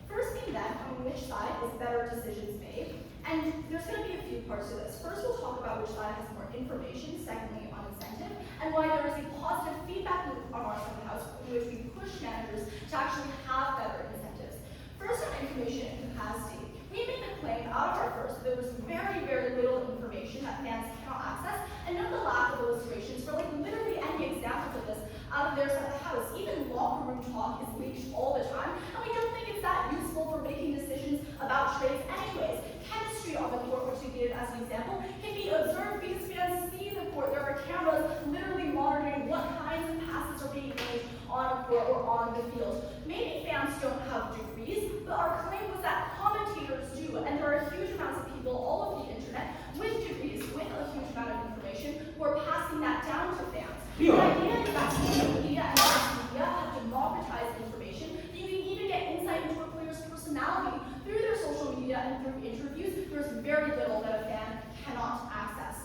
First thing then, on which side is better decisions made? And There's going to be a few parts to this. First, we'll talk about which side has more information. Secondly, on incentive, and why there is a positive feedback loop on our side of the house in which we push managers to actually have better incentives. First, on information and capacity. We made the claim out of our first that there was very, very little information that fans cannot access, and note the lack of illustrations for like literally any examples of this out of their side of the house. Even locker room talk is leaked all the time, and we don't think it's that useful for making decisions about trades anyways. Chemistry on the court, which we gave as an example, can be observed because fans see the court. There are cameras literally monitoring what kinds of passes are being made on a court or on the field. Maybe fans don't have degrees, but our claim was that commentators do, and there are huge amounts of people all over the internet with degrees, with a huge amount of information, who are passing that down to fans. The idea is that social media and mass media have democratized information, that you can even get insight into a player's personality through their social media and through interviews. There's very little that a fan cannot access.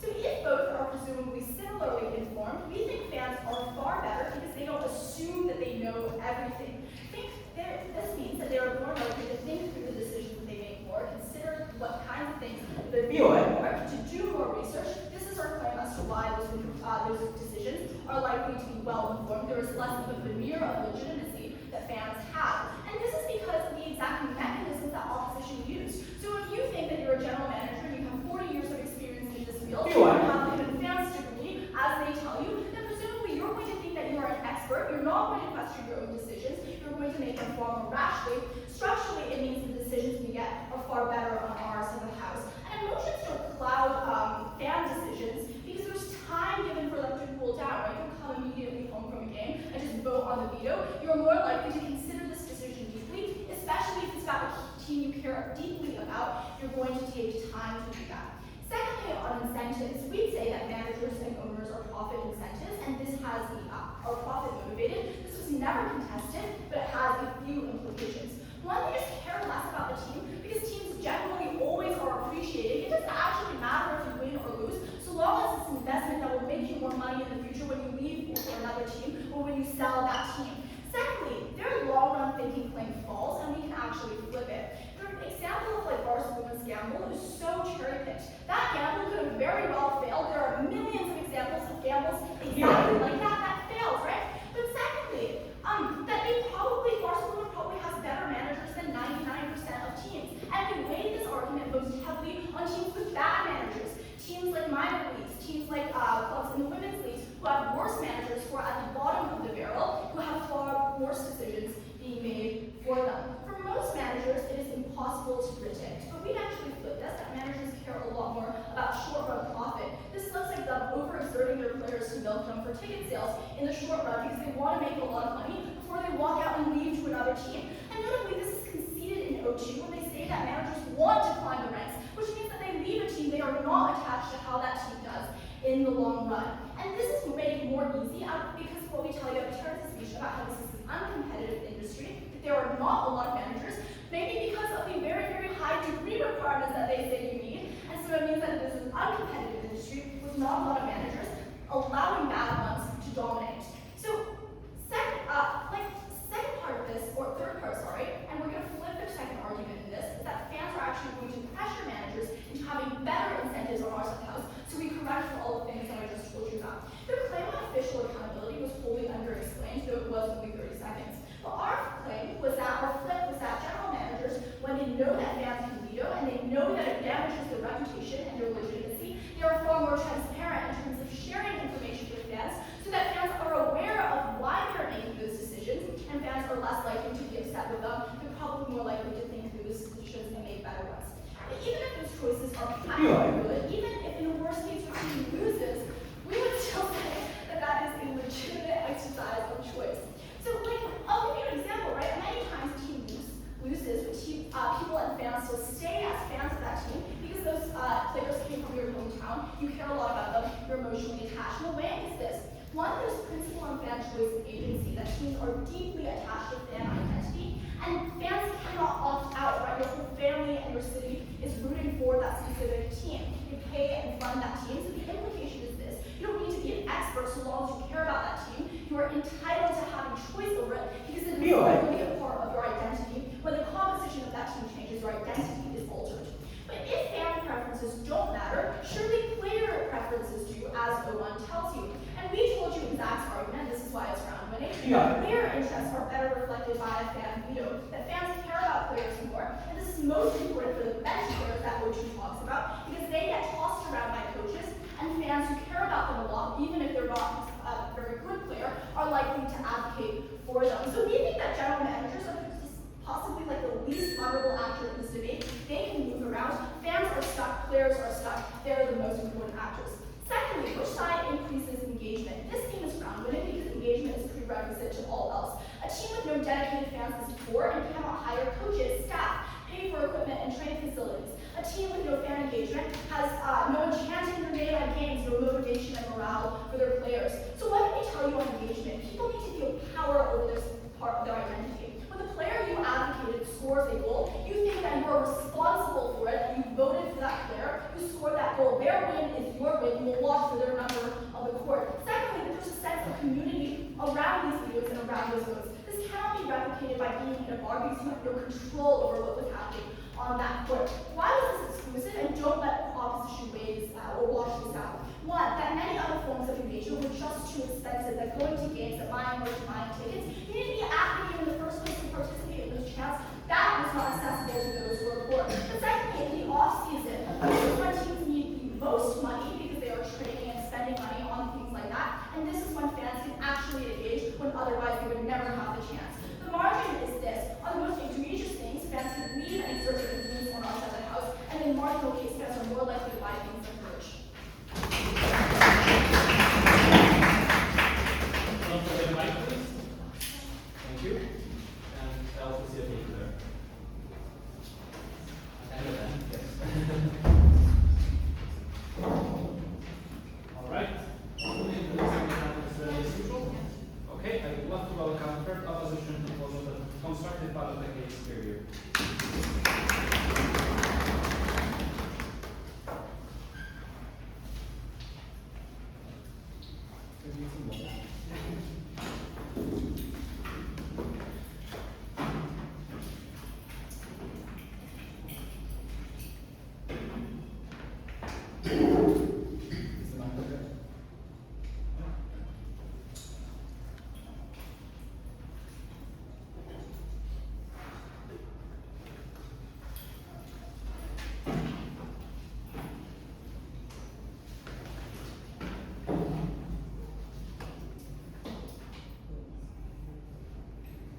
So if both are presumably similarly informed, we think fans are far better because they don't assume that they know everything. This means that they are more likely to think through the decisions that they make more, consider what kinds of things they're doing more, to do more research. This is our claim as to why those decisions are likely to be well informed. There is less of a veneer of legitimacy that fans have. And this is because of the exact mechanisms that opposition use. So if you think that you're a general manager and you have 40 years of experience in this field, you have an advanced degree, as they tell you, then presumably you're going to think that you are an expert. You're not going to question your own decisions. You're going to make them far more rashly. Structurally, it means the decisions we get are far better on our side of the house. And emotions don't cloud fan decisions because there's time given for them to cool down. Right? You don't come immediately home from a game and just vote on the veto. You're more likely to consider this decision deeply, especially if it's about a team you care deeply about. You're going to take time to do that. Secondly, on incentives, we'd say that managers and owners are profit incentives, and this has are profit motivated. This was never contested, but it has a few implications. One, they just care less about the team because teams generally always are appreciating. It doesn't actually matter if you win or lose, so long as it's an investment that will make you more money in the future when you leave for another team or when you sell that team. Secondly, their long-run thinking claim falls, and we can actually flip it. The example of like Barcelona's gamble is so cherry-picked. That gamble could have very well failed. There are millions of examples of gambles exactly like that failed, right? But secondly, Barcelona probably has better managers than 99% of teams. And we weighed this argument most heavily on teams with bad managers. Teams like minor leagues, teams like clubs in the women's leagues, who have worse managers who are at the bottom of the barrel, who have far worse decisions being made for them. For most managers, it is impossible to predict, but we'd actually flip this, that managers care a lot more about short-run profit. This looks like them overexerting their players to milk them for ticket sales in the short run because they want to make a lot of money before they walk out and leave to another team. And notably, this is conceded in O2 when they say that managers want to climb the ranks, which means that they leave a team they are not attached to how that team does in the long run. And this is made more easy because of what we tell you at Terrence's speech about how this is an uncompetitive industry, that there are not a lot of managers, maybe because of the very, very high degree requirements that they say you need. And so it means that this is an uncompetitive industry with not a lot of managers, allowing bad ones to dominate. So second part of this, or third part, sorry, and we're going to flip the second argument in this, is that fans are actually going to pressure managers into having better incentives on our side of the house, so we correct for all the things that I just told you about. Their claim on official accountability was wholly underexplained, though it was only 30 seconds. But our claim was that, our flip was that general managers, when they know that fans can veto, and they know that it damages their reputation and their legitimacy, they are far more transparent in terms of sharing information with fans, so that fans are aware of why they're making those decisions, and fans are less likely to be upset with them. They're probably more likely to think through those decisions and make better ones. But even if those choices are practically good, even if in the worst case your team loses, we would still say that that is a legitimate exercise of choice. So, I'll give you an example, right? Many times a team loses, but people and fans still stay as fans of that team because those players came from your hometown. You care a lot about them. You're emotionally attached. And the way is this. One, there's principle and fan choice and agency, that teams are deeply attached to fan identity, and fans cannot opt out, right? Your whole family and your city is rooting for that specific team. You pay and fund that team, so the implication is this. You don't need to be an expert so long as you care about that team. You are entitled to having choice over it because it is literally a part of your identity. When the composition of that team changes, your identity is altered. But if fans preferences do, as O1 tells you. And we told you Zach's argument, this is why it's round winning. Yeah. Their interests are better reflected by a fan veto, that fans care about players more, and this is most important for the bench players that O2 talks about, because they get tossed around by coaches, and fans who care about them a lot, even if they're not a very good player, are likely to advocate for them. So we think that general managers are possibly like the least honorable actor in this debate. They can move around. Fans are stuck. Players are stuck. They're the most important actors. Secondly, which side increases engagement? This team is round winning because engagement is a prerequisite to all else. A team with no dedicated fans is poor and cannot hire coaches, staff, pay for equipment, and training facilities. A team with no fan engagement has no one chanting their name at games, no motivation and morale for their players. So what did we tell you on engagement? People need to feel power over this part of their identity. When the player you advocated scores a goal, you think that you are responsible for it, and you voted for that player who scored that goal. Their win is your win. You will watch for their number on the court. Secondly, that there's a sense of community around these videos and around those votes. This cannot be replicated by being in a bar because you have no control over what was happening on that court. Why was this exclusive? And don't let opposition weigh this out or wash this out. One, that many other forms of engagement were just too expensive, that going to games, that buying merch, buying tickets, you need to be at the game in the first place to participate in those chants. That was not accessible to those who are poor. But secondly, in the off-season, this is when teams need the most money because they are training and spending money on things like that. And this is when fans can actually engage when otherwise they would never have the chance. The margin is this. On the most egregious things, fans can leave and exert their influence on outside the house, and in marginal case, fans are more likely to buy things than merch. Not for the mic, please. Thank you. And I also see a paper there. All right. Okay, I would love to welcome third opposition proposal, the constructive part of the case period.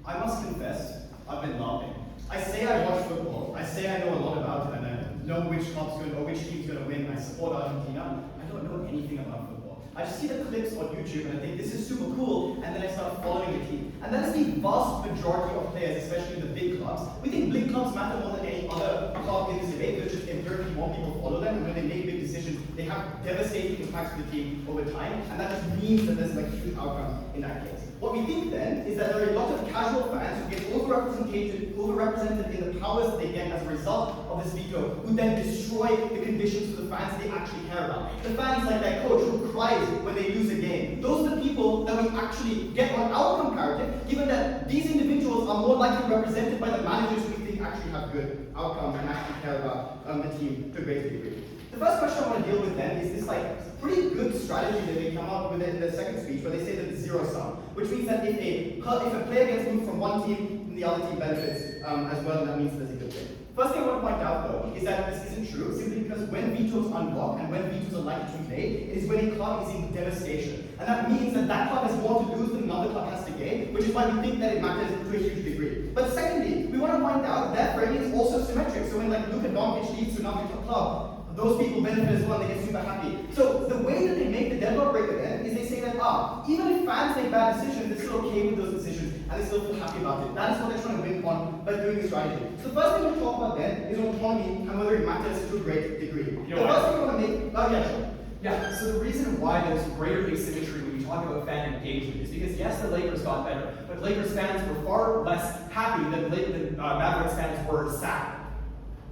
I must confess, I've been laughing. I say I watch football, I say I know a lot about it, and I know which club's going or which team's going to win, and I support Argentina. I don't know anything about football. I just see the clips on YouTube and I think this is super cool, and then I start following the team. And that is the vast majority of players, especially in the big clubs. We think big clubs matter more than any other club in this debate, because just empirically more people follow them, and when they make big decisions, they have devastating impacts for the team over time, and that just means that there's like huge outcomes in that case. What we think then is that there are a lot of casual fans who get overrepresented in the powers that they get as a result of this veto, who then destroy the conditions for the fans they actually care about. The fans like that coach who cries when they lose a game. Those are the people that we actually get on our comparative, given that these individuals are more likely represented by the managers who we think actually have good outcomes and actually care about the team to a greater degree. The first question I want to deal with then is this pretty good strategy that they come up with in the second speech, where they say that it's zero sum, which means that if a player gets moved from one team, then the other team benefits as well, and that means there's a good thing. First thing I want to point out though is that this isn't true, simply because when vetoes unblock and when vetoes are likely to be made, it is when a club is in devastation. And that means that that club has more to lose than another club has to gain, which is why we think that it matters to a huge degree. But secondly, we want to point out that framing is also symmetric. So when Luka Doncic leaves to another club, those people benefit as well and they get super happy. So the way that they make the deadlock breaker then is they say that, even if fans make bad decisions, they're still okay with those decisions and they still feel happy about it. That is what they're trying to win on by doing this strategy. So the first thing we'll talk about then is autonomy and whether it matters to a great degree. The first thing we want to make, sure. Yeah, so the reason why there's greater asymmetry when you talk about fan engagement is because, yes, the Lakers got better, but Lakers fans were far less happy than Mavericks fans were sad.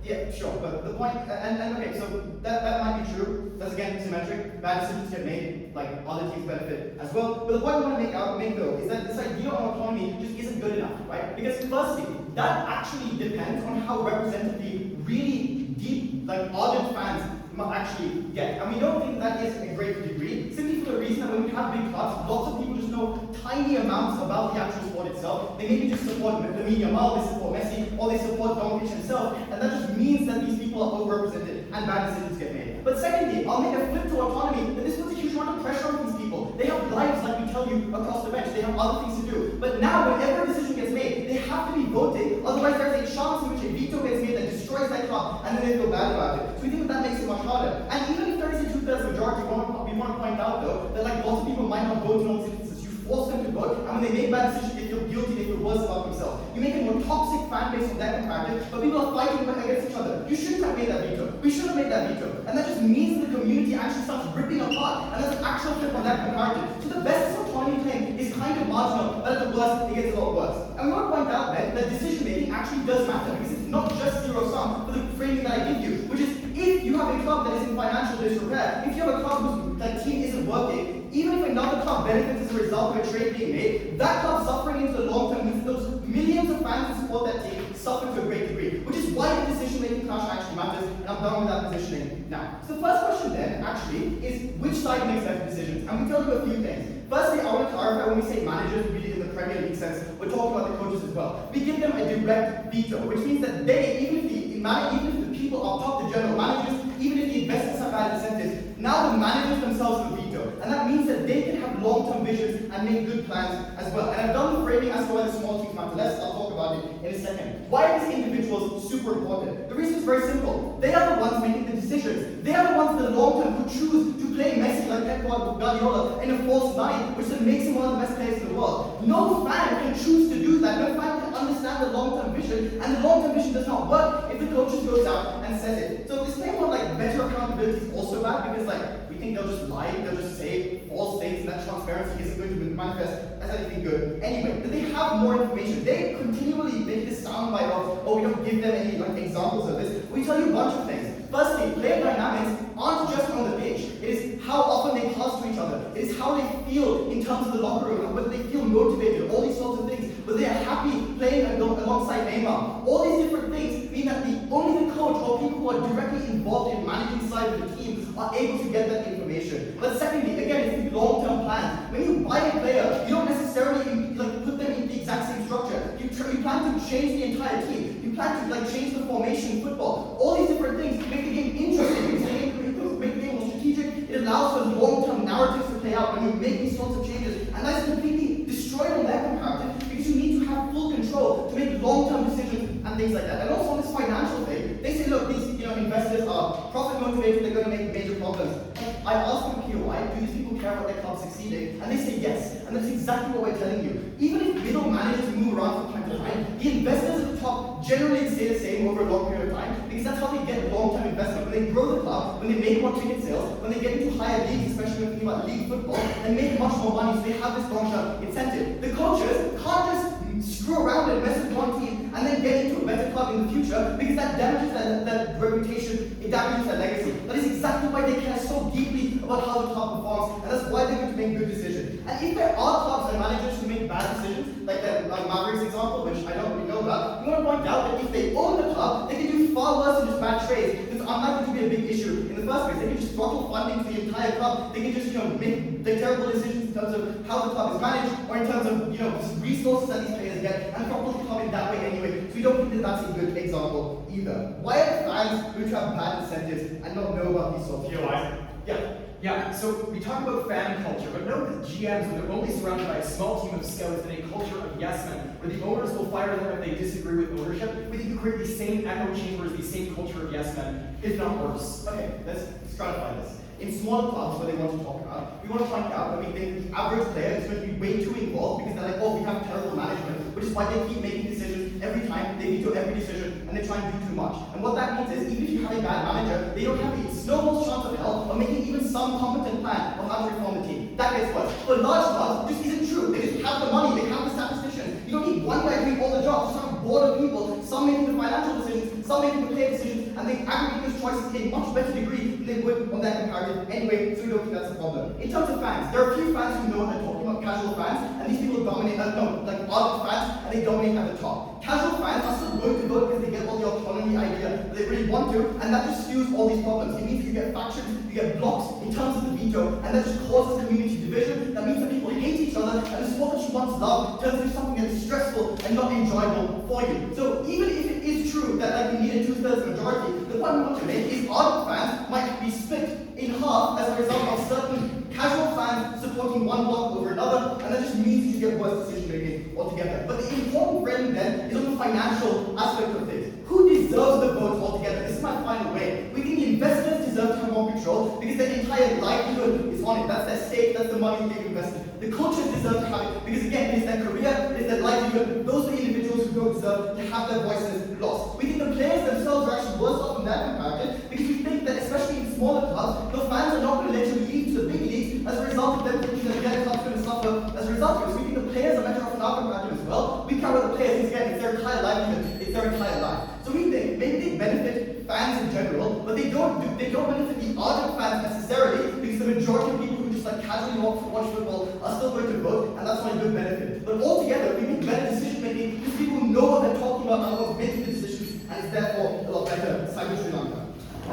Yeah, sure, but the point, and okay, so that might be true. That's again symmetric. Bad decisions get made, other teams benefit as well. But the point I want to make though is that this idea of autonomy just isn't good enough, right? Because firstly, that actually depends on how representative really deep, ardent fans actually get. And we don't think that is a great degree, simply for the reason that when we have big clubs, lots of people just know tiny amounts about the actual sport itself. They maybe just support Lamine Yamal, they support Messi, or they support Doncic himself, and that just means that these people are overrepresented and bad decisions get made. But secondly, I'll make a flip to autonomy, that this puts a huge amount of pressure on these people. They have lives, like we tell you, across the bench. They have other things to do. But now, whenever a decision gets made, they have to be voted, otherwise there's a chance in which a veto gets made that destroys their club, and then they feel bad about it. So we think that makes it much harder. And even if there is a two-thirds majority, we want to point out though, that like lots of people might not vote in all these instances. You force them to vote, and when they make bad decisions, they feel guilty, they feel worse about themselves. You make a more toxic fan base from that comparative, but people are fighting against each other. You shouldn't have made that veto. We should have made that veto. And that just means the community actually starts ripping apart, and that's an actual flip on that comparative. So the best autonomy claim is kind of marginal, but at the worst, it gets a lot worse. And we want to point out then that decision making actually does matter, because it's not just zero sum for the framing that I give you, which is if you have a club that is in financial disrepair, if you have a club whose team isn't working, even if another club benefits as a result of a trade being made, that club suffering into the long term means those millions of fans who support that team suffer to a great degree, which is why the decision-making clash actually matters, and I'm done with that positioning now. So the first question then, actually, is which side makes better decisions? And we tell you a few things. Firstly, I want to clarify when we say managers, really in the Premier League sense, we're talking about the coaches as well. We give them a direct veto, which means that they, even if the people up top, the general managers, even if the investors have bad incentives, now the managers themselves have a veto. And that means that they can have long-term visions and make good plans as well. And I've done the framing as to why the small teams matter less. I'll talk about it in a second. Why are these individuals super important? The reason is very simple. They are the ones making the decisions. They are the ones in the long term who choose to play Messi like Pep Guardiola in a false nine, which then makes him one of the best players in the world. No fan can choose to do that. No fan can understand the long-term vision, and the long-term vision does not work if the coach just goes out and says it. So this claim on like better accountability is also bad, because like we think they'll just lie, they'll just say false things, and that transparency isn't going to manifest as anything good. Anyway, but they have more information. They continually make this soundbite of, oh, we don't give them any like examples of this. We tell you a bunch of things. Firstly, player dynamics aren't just on the pitch. It is how often they pass to each other. It is how they feel in terms of the locker room, whether they feel motivated, all these sorts of things, whether they are happy playing alongside Neymar. All these different things mean that only the coach or people who are directly involved in managing the side of the team are able to get that information. But secondly, again, it's the long-term plan. When you buy a player, you don't necessarily put them in the exact same structure. You plan to change the entire team. You plan to change the formation in football. All these different things make the game interesting. Make the game more strategic. It allows for long-term narratives to play out when you make these sorts of changes. And that's completely destroyed on their comparative, because you need to have full control to make long-term decisions and things like that. And also on this financial thing, they say, look, these investors are profit motivated, they're going to make major problems. And I ask them here, why? Do these people care about their club succeeding? And they say yes. And that's exactly what we're telling you. Even if middle managers move around from time to time, the investors at the top generally stay the same over a long period of time, because that's how they get long-term investment. When they grow the club, when they make more ticket sales, when they get into higher leagues, especially when thinking about league football, and make much more money, so they have this long-term incentive. The coaches can't just screw around and mess with one team and then get into a better club in the future, because that damages that reputation, it damages their legacy. That is exactly why they care so deeply about how the club performs, and that's why they're going to make good decisions. And if there are clubs and managers who make bad decisions, like the Mavericks example, which I don't really know about, you want to point out that if they own the club, they can do far worse than just bad trades. It's unlikely to be a big issue in the first place. They can just throttle funding to the entire club. They can just make the terrible decisions in terms of how the club is managed, or in terms of resources that these players get, and propel the club in that way anyway. So we don't think that that's a good example either. Why are the fans going to have bad incentives and not know about these sorts of things? Yeah, so we talk about fan culture, but know that GMs, when they're only surrounded by a small team of scouts and a culture of yes men, where the owners will fire them if they disagree with ownership, we think you create the same echo chambers, the same culture of yes men, if not worse. Okay, let's stratify this. In smaller clubs where they want to talk about, we want to point out that we think the average player is going to be way too involved, because they're like, oh, we have terrible management, which is why they keep making decisions every time, they veto every decision, and they try and do too much. And what that means is, even if you have a bad manager, they don't have the snowball's chance of hell of making even some competent plan of how to reform the team. That gets worse. For large clubs, this isn't true. They just have the money, they have the statisticians. You don't need one guy doing all the jobs. You just have a board of people, some making the financial decisions, some making the player decisions, and they aggregate those choices in a much better degree than they would on that comparative anyway, so we don't think that's a problem. In terms of fans, there are a few fans who know what they're talking about, casual fans, and these people dominate, ardent fans, and they dominate at the top. Casual fans are still going to vote because they get all the autonomy idea that they really want to, and that just fuels all these problems. It means that you get factions, you get blocks in terms of the veto, and that just causes community division. That means that people hate each other, and the sport that you once loved turns into something that is stressful and not enjoyable for you. So even if it is true that like we need a 2/3 majority, the point we want to make is ardent fans might be split in half as a result of certain casual fans supporting one bloc over another, and that just means you get worse decision making altogether. But the important framing then is on the financial aspect of things. Who deserves the vote altogether? This is my final way. We think the investors deserve to have more control because their entire livelihood is on it. That's their stake, that's the money they've invested. The coaches deserve to have it because again, it is their career, it is their livelihood. Those are the individuals who don't deserve to have their voices lost. We think the players themselves are actually worse off in that comparative because we think that especially in smaller clubs, the fans are not going to let you lead to the big leagues as a result of them thinking that their club's going to suffer as a result of it. So we think the players are better off in our comparative as well. We care about the players, again, it's their entire livelihood, it's their entire life. So we think maybe they benefit fans in general, but they don't benefit the ardent fans necessarily because the majority of people who just like casually watch football are still going to vote, and that's not a good benefit. But altogether, we need better decision making because people who know what they're talking about are not making the decisions, and it's therefore a lot better. Cyber Sri Lanka. And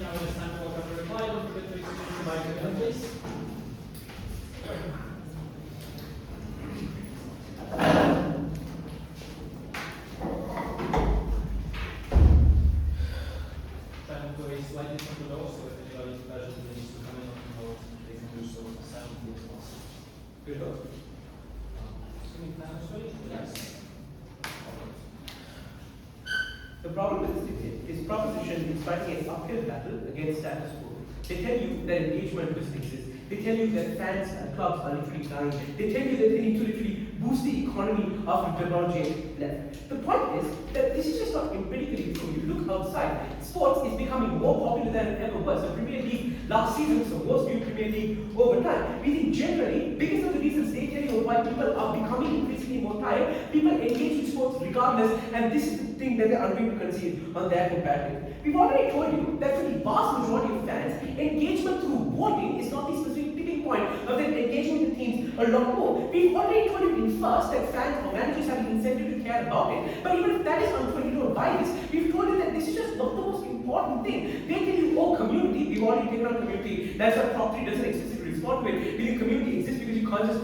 now it is time to welcome the reply. Don't forget to introduce the microphone, please. Time to raise slightly from the low, so if anybody pleasure needs to come in on the note, they can do so silently as possible. Good luck. Swimming plan is ready? Yes. The problem with this debate is proposition is fighting an uphill battle against status quo. They tell you that engagement doesn't exist. They tell you that fans and clubs are literally dying. They tell you that they need to literally boost the economy after LeBron James left. The point is that this is just not empirically true. You look outside, sports is becoming more popular than it ever was. The Premier League last season was the most viewed Premier League over time. We think generally, because of the reasons they tell you why people are becoming increasingly more tired, people engage in sports regardless, and this is the thing that they are going to concede on their comparative. We've already told you that for the vast majority of fans, engagement through voting is not the specific tipping point of their engagement with teams a lot more. We've already told you in first that fans or managers have an incentive to care about it, but even if that is untrue and you don't buy this, we've told you that this is just not the most important thing. They tell you, oh, community, we've already taken on community, that's why property doesn't explicitly respond to it. We think community exists because you can't just,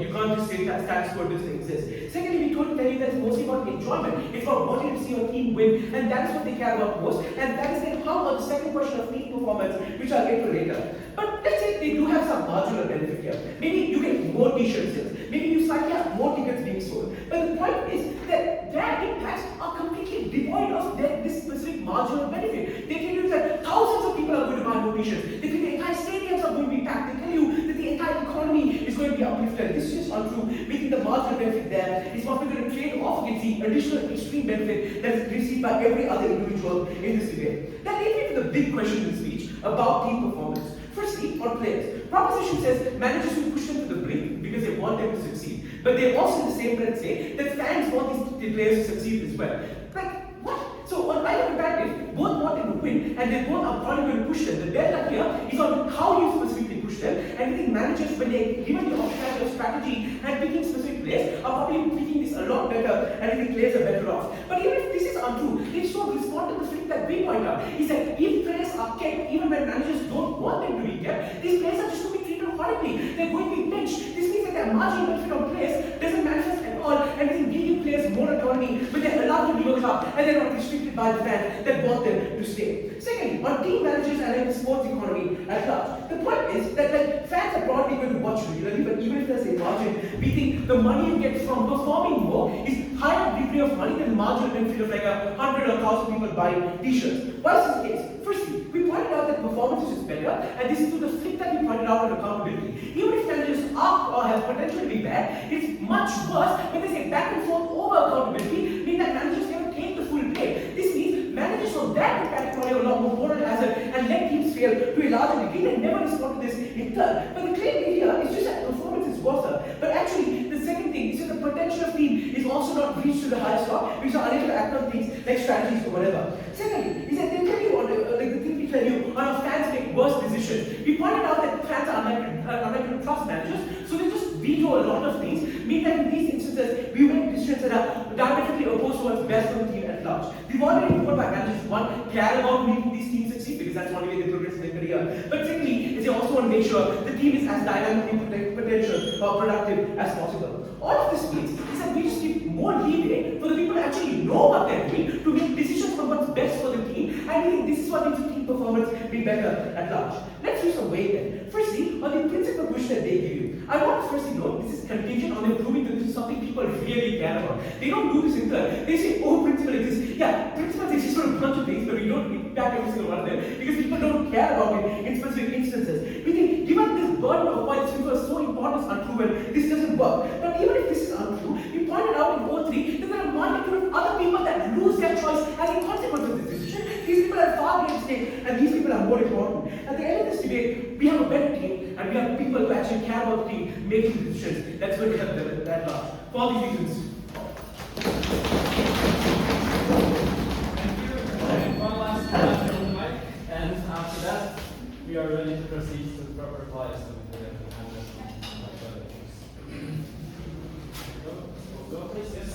you can't just say that status quo doesn't exist. Secondly, we told you that it's mostly about enjoyment. It's about wanting to see your team win, and that is what they care about most. And that is then how about the second question of team performance, which I'll get to later. But let's say they do have some marginal benefit here. Maybe you get more t-shirt sales. Maybe you slightly have more tickets being sold. But the point is that their impacts are completely devoid of this specific marginal benefit. They tell you that thousands of people are going to buy more t-shirts. They tell you the entire stadiums are going to be packed. They tell you that the entire economy is going to be uplifted. This is just untrue. We think the marginal benefit there is what we're going to trade off against the additional extreme benefit that is received by every other individual in this debate. That leads me to the big question in the speech about team performance. Firstly, on players. Proposition says managers will push them to the brink because they want them to succeed. But they also in the same breath say that fans want these players to succeed as well. Like, what? So on either comparative, both want them to win and they both are probably going to push them. The delta here is on how you specifically push them, and I think managers, when they given the option of strategy and picking specific players, are probably picking this a lot better, and I think players are better off. But even if this is untrue, they should respond to the thing that we point out, is that if players are kept, even when managers don't want them to be kept, these players are just going to be treated horribly. They're going to be benched. This means that their marginal benefit on players doesn't manifest at all, and we think giving players more autonomy, but they're allowed to do a club, and they're not restricted by the fans that want them to stay. Secondly, on team managers and the sports economy at large, the point is that fans are probably going to watch regularly, but even if there's a margin, we think the money you get from performing more is higher degree of money than the marginal benefit of like 100 or 1,000 people buying t-shirts. Why is this the case? Firstly, we pointed out that performance is just better, and this is to the flip that we pointed out on accountability. Even if managers are or have potential to be bad, it's much worse when they say back and forth over accountability, meaning that managers never take the full blame. This means managers on that comparative have a lot more moral hazard and let teams fail to a larger degree and never respond to this in turn. But the claim here is just that performance is worse. But actually, the second thing is that the potential of team is also not reached to the highest top, because are unable to act on things like strategies or whatever. Secondly, is that they tell you on the thing we tell you on how fans make worse decisions. We pointed out that fans are unlikely to trust managers, so they just veto a lot of things, mean that in these instances we make decisions that are diametrically opposed to what's best for the team at large. We've already told by managers, one, care about making these teams succeed because that's the only way they progress in their career. But secondly, is they also want to make sure the team is as dynamically potential or productive as possible. All of this means is that we just give more leeway for the people to actually know what they're doing, to make decisions on what's best for the team, and we think this is what makes the team performance be better at large. Let's use some weight then. Firstly, on the principal push that they give you, I want to firstly note this is contingent on them proving that this is something people really care about. They don't do this in turn. They say, oh, principle exists. Yeah, principles exist for a bunch of things, but we don't back every single one of them because people don't care about it in specific instances. We think, given this burden of why this principle is so important is unproven, this doesn't work. But even if this is untrue, we pointed out in O3 that there are a multitude of other people that lose their choice as a consequence of this decision. These people are far greater stake, and these people are more important. At the end of this debate, we have a better team, and we have people who actually care about the team making decisions. That's going to help them at large. For all these reasons. Thank you. And one last question on the mic, and after that, we are ready to proceed to the proper replies to the Go, please, yes.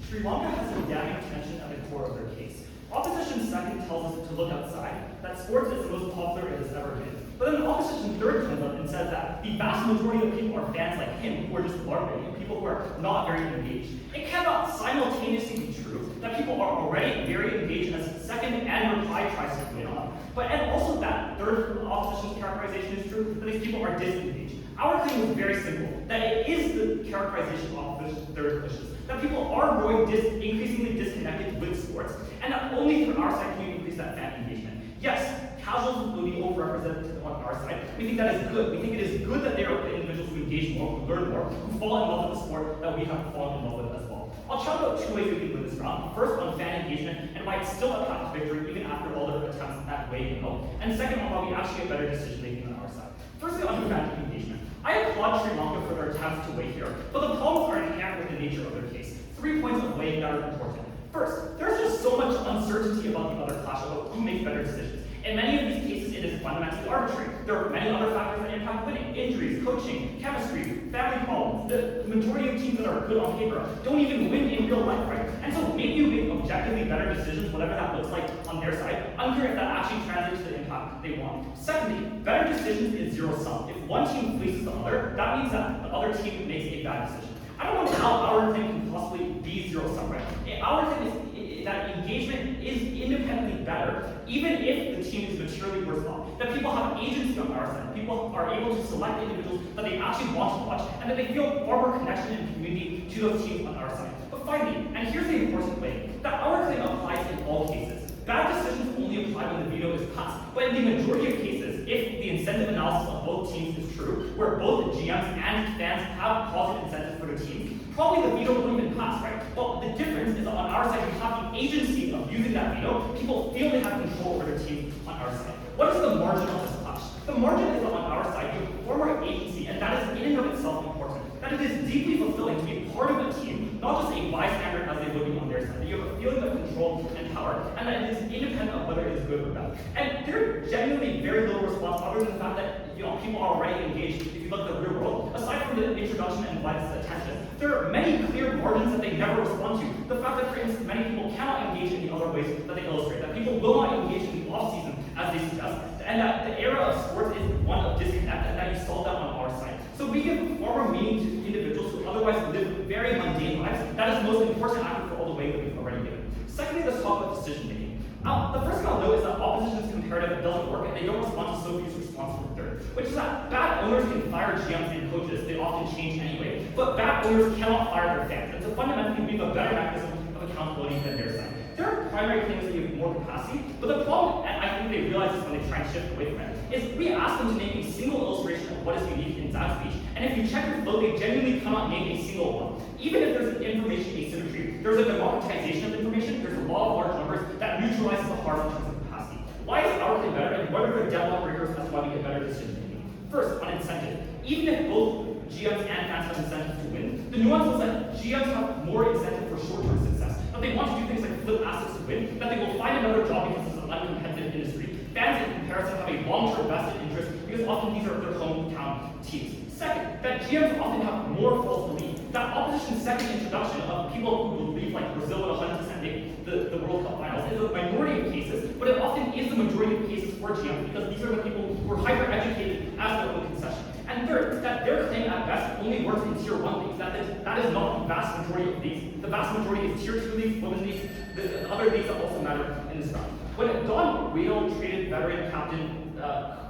Sri Lanka has a damning tension at the core of their case. Opposition second tells us to look outside, that sports is the most popular it has ever been. But then opposition third comes up and says that the vast majority of people are fans like him, who are just larvae, and people who are not very engaged. It cannot simultaneously be true that people are already very engaged as second and reply tries to win on, but and also that third opposition's characterization is true, that these people are disengaged. Our claim is very simple, that it is the characterization of opposition third pushes, that people are growing increasingly disconnected with sports, and that only through our side can we increase that fan engagement. Yes, casuals will be overrepresented on our side. We think that is good. We think it is good that there are individuals who engage more, who learn more, who fall in love with the sport that we have fallen in love with as well. I'll chat about two ways we can win this round. First, on fan engagement and why it's still a path to victory even after all their attempts at weighing out. And second, on how we actually get better decision making on our side. Firstly, on fan engagement. I applaud Sri Lanka for their attempts to weigh here, but the problems are inherent with the nature of their case. 3 points of weighing that are important. First, there's just so much uncertainty about the other clash about who makes better decisions. In many of these cases, it is fundamentally arbitrary. There are many other factors that impact winning: injuries, coaching, chemistry, family problems. The majority of teams that are good on paper don't even win in real life, right? And so maybe you make objectively better decisions, whatever that looks like on their side. Unclear if that actually translates to the impact they want. Secondly, better decisions is zero sum. If one team fleeces the other, that means that the other team makes a bad decision. I don't know how our thing can possibly be zero sum, right? Our thing is that engagement is independently better, even if the team is materially worse off. That people have agency on our side. People are able to select individuals that they actually want to watch, and that they feel far more connection and community to those teams on our side. But finally, and here's the important way, that our claim applies in all cases. Bad decisions only apply when the veto is passed. But in the majority of cases, if the incentive analysis of both teams is true, where both the GMs and fans have positive incentives for their team, probably the veto won't even pass, right? Well, the difference is that on our side, we have the agency of using that veto. People feel they have control over their team on our side. What is the margin of this clash? The margin is that on our side, you have former agency, and that is in and of itself important. That it is deeply fulfilling to be part of a team, not just a bystander as they would be on their side. That you have a feeling of control and power, and that it is independent of whether it is good or bad. And there is genuinely very little response other than the fact that people are already engaged. If you look at the real world, aside from the introduction and Vlad's attention, there are many clear margins that they never respond to. The fact that, for instance, many people cannot engage in the other ways that they illustrate, that people will not engage in the off-season as they suggest, and that the era of sports is one of disconnect, and that you solve that on our side. So we give far more meaning to individuals who otherwise live very mundane lives. That is the most important actor for all the way that we've already given. Secondly, let's talk about decision making. The first thing I'll note is that opposition's comparative doesn't work, and they don't respond to Sophie's response from the third, which is that bad owners can fire GMs and coaches. They often change anyway, but bad owners cannot fire their fans. And so fundamentally, we have a better mechanism of accountability than their side. There are primary claims that you have more capacity, but the problem, and I think they realize this when they try and shift away from it, is we ask them to name a single illustration of what is unique in Zad's speech, and if you check your flow, they genuinely cannot name a single one. Even if there's an information asymmetry, there's a democratization of information, there's a law of large numbers that neutralizes the harm in terms of capacity. Why is our thing better, and what are the deadlock breakers as to why we get better decision making? First, on incentive. Even if both GMs and fans have incentives to win, the nuance is that GMs have more incentive for short-term success. That they want to do things like flip assets to win, that they will find another job because it's an uncompetitive industry. Fans Harrison have a long-term vested interest because often these are their hometown teams. Second, that GMs often have more false belief. That opposition's second introduction of people who believe like Brazil would 100% make the World Cup finals is a minority of cases, but it often is the majority of cases for GMs because these are the people who are hyper-educated as their own concession. And third, that their claim at best only works in tier 1 leagues. That is not the vast majority of leagues. The vast majority is tier 2 leagues, women's leagues, the other leagues that also matter in this round. When Don Guido traded veteran captain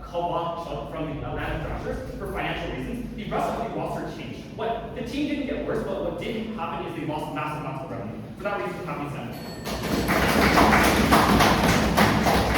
Kovac from the Atlanta Thrashers for financial reasons, the rest of the roster changed. The team didn't get worse, but what did happen is they lost massive amounts of revenue. For that reason, happy sentiment.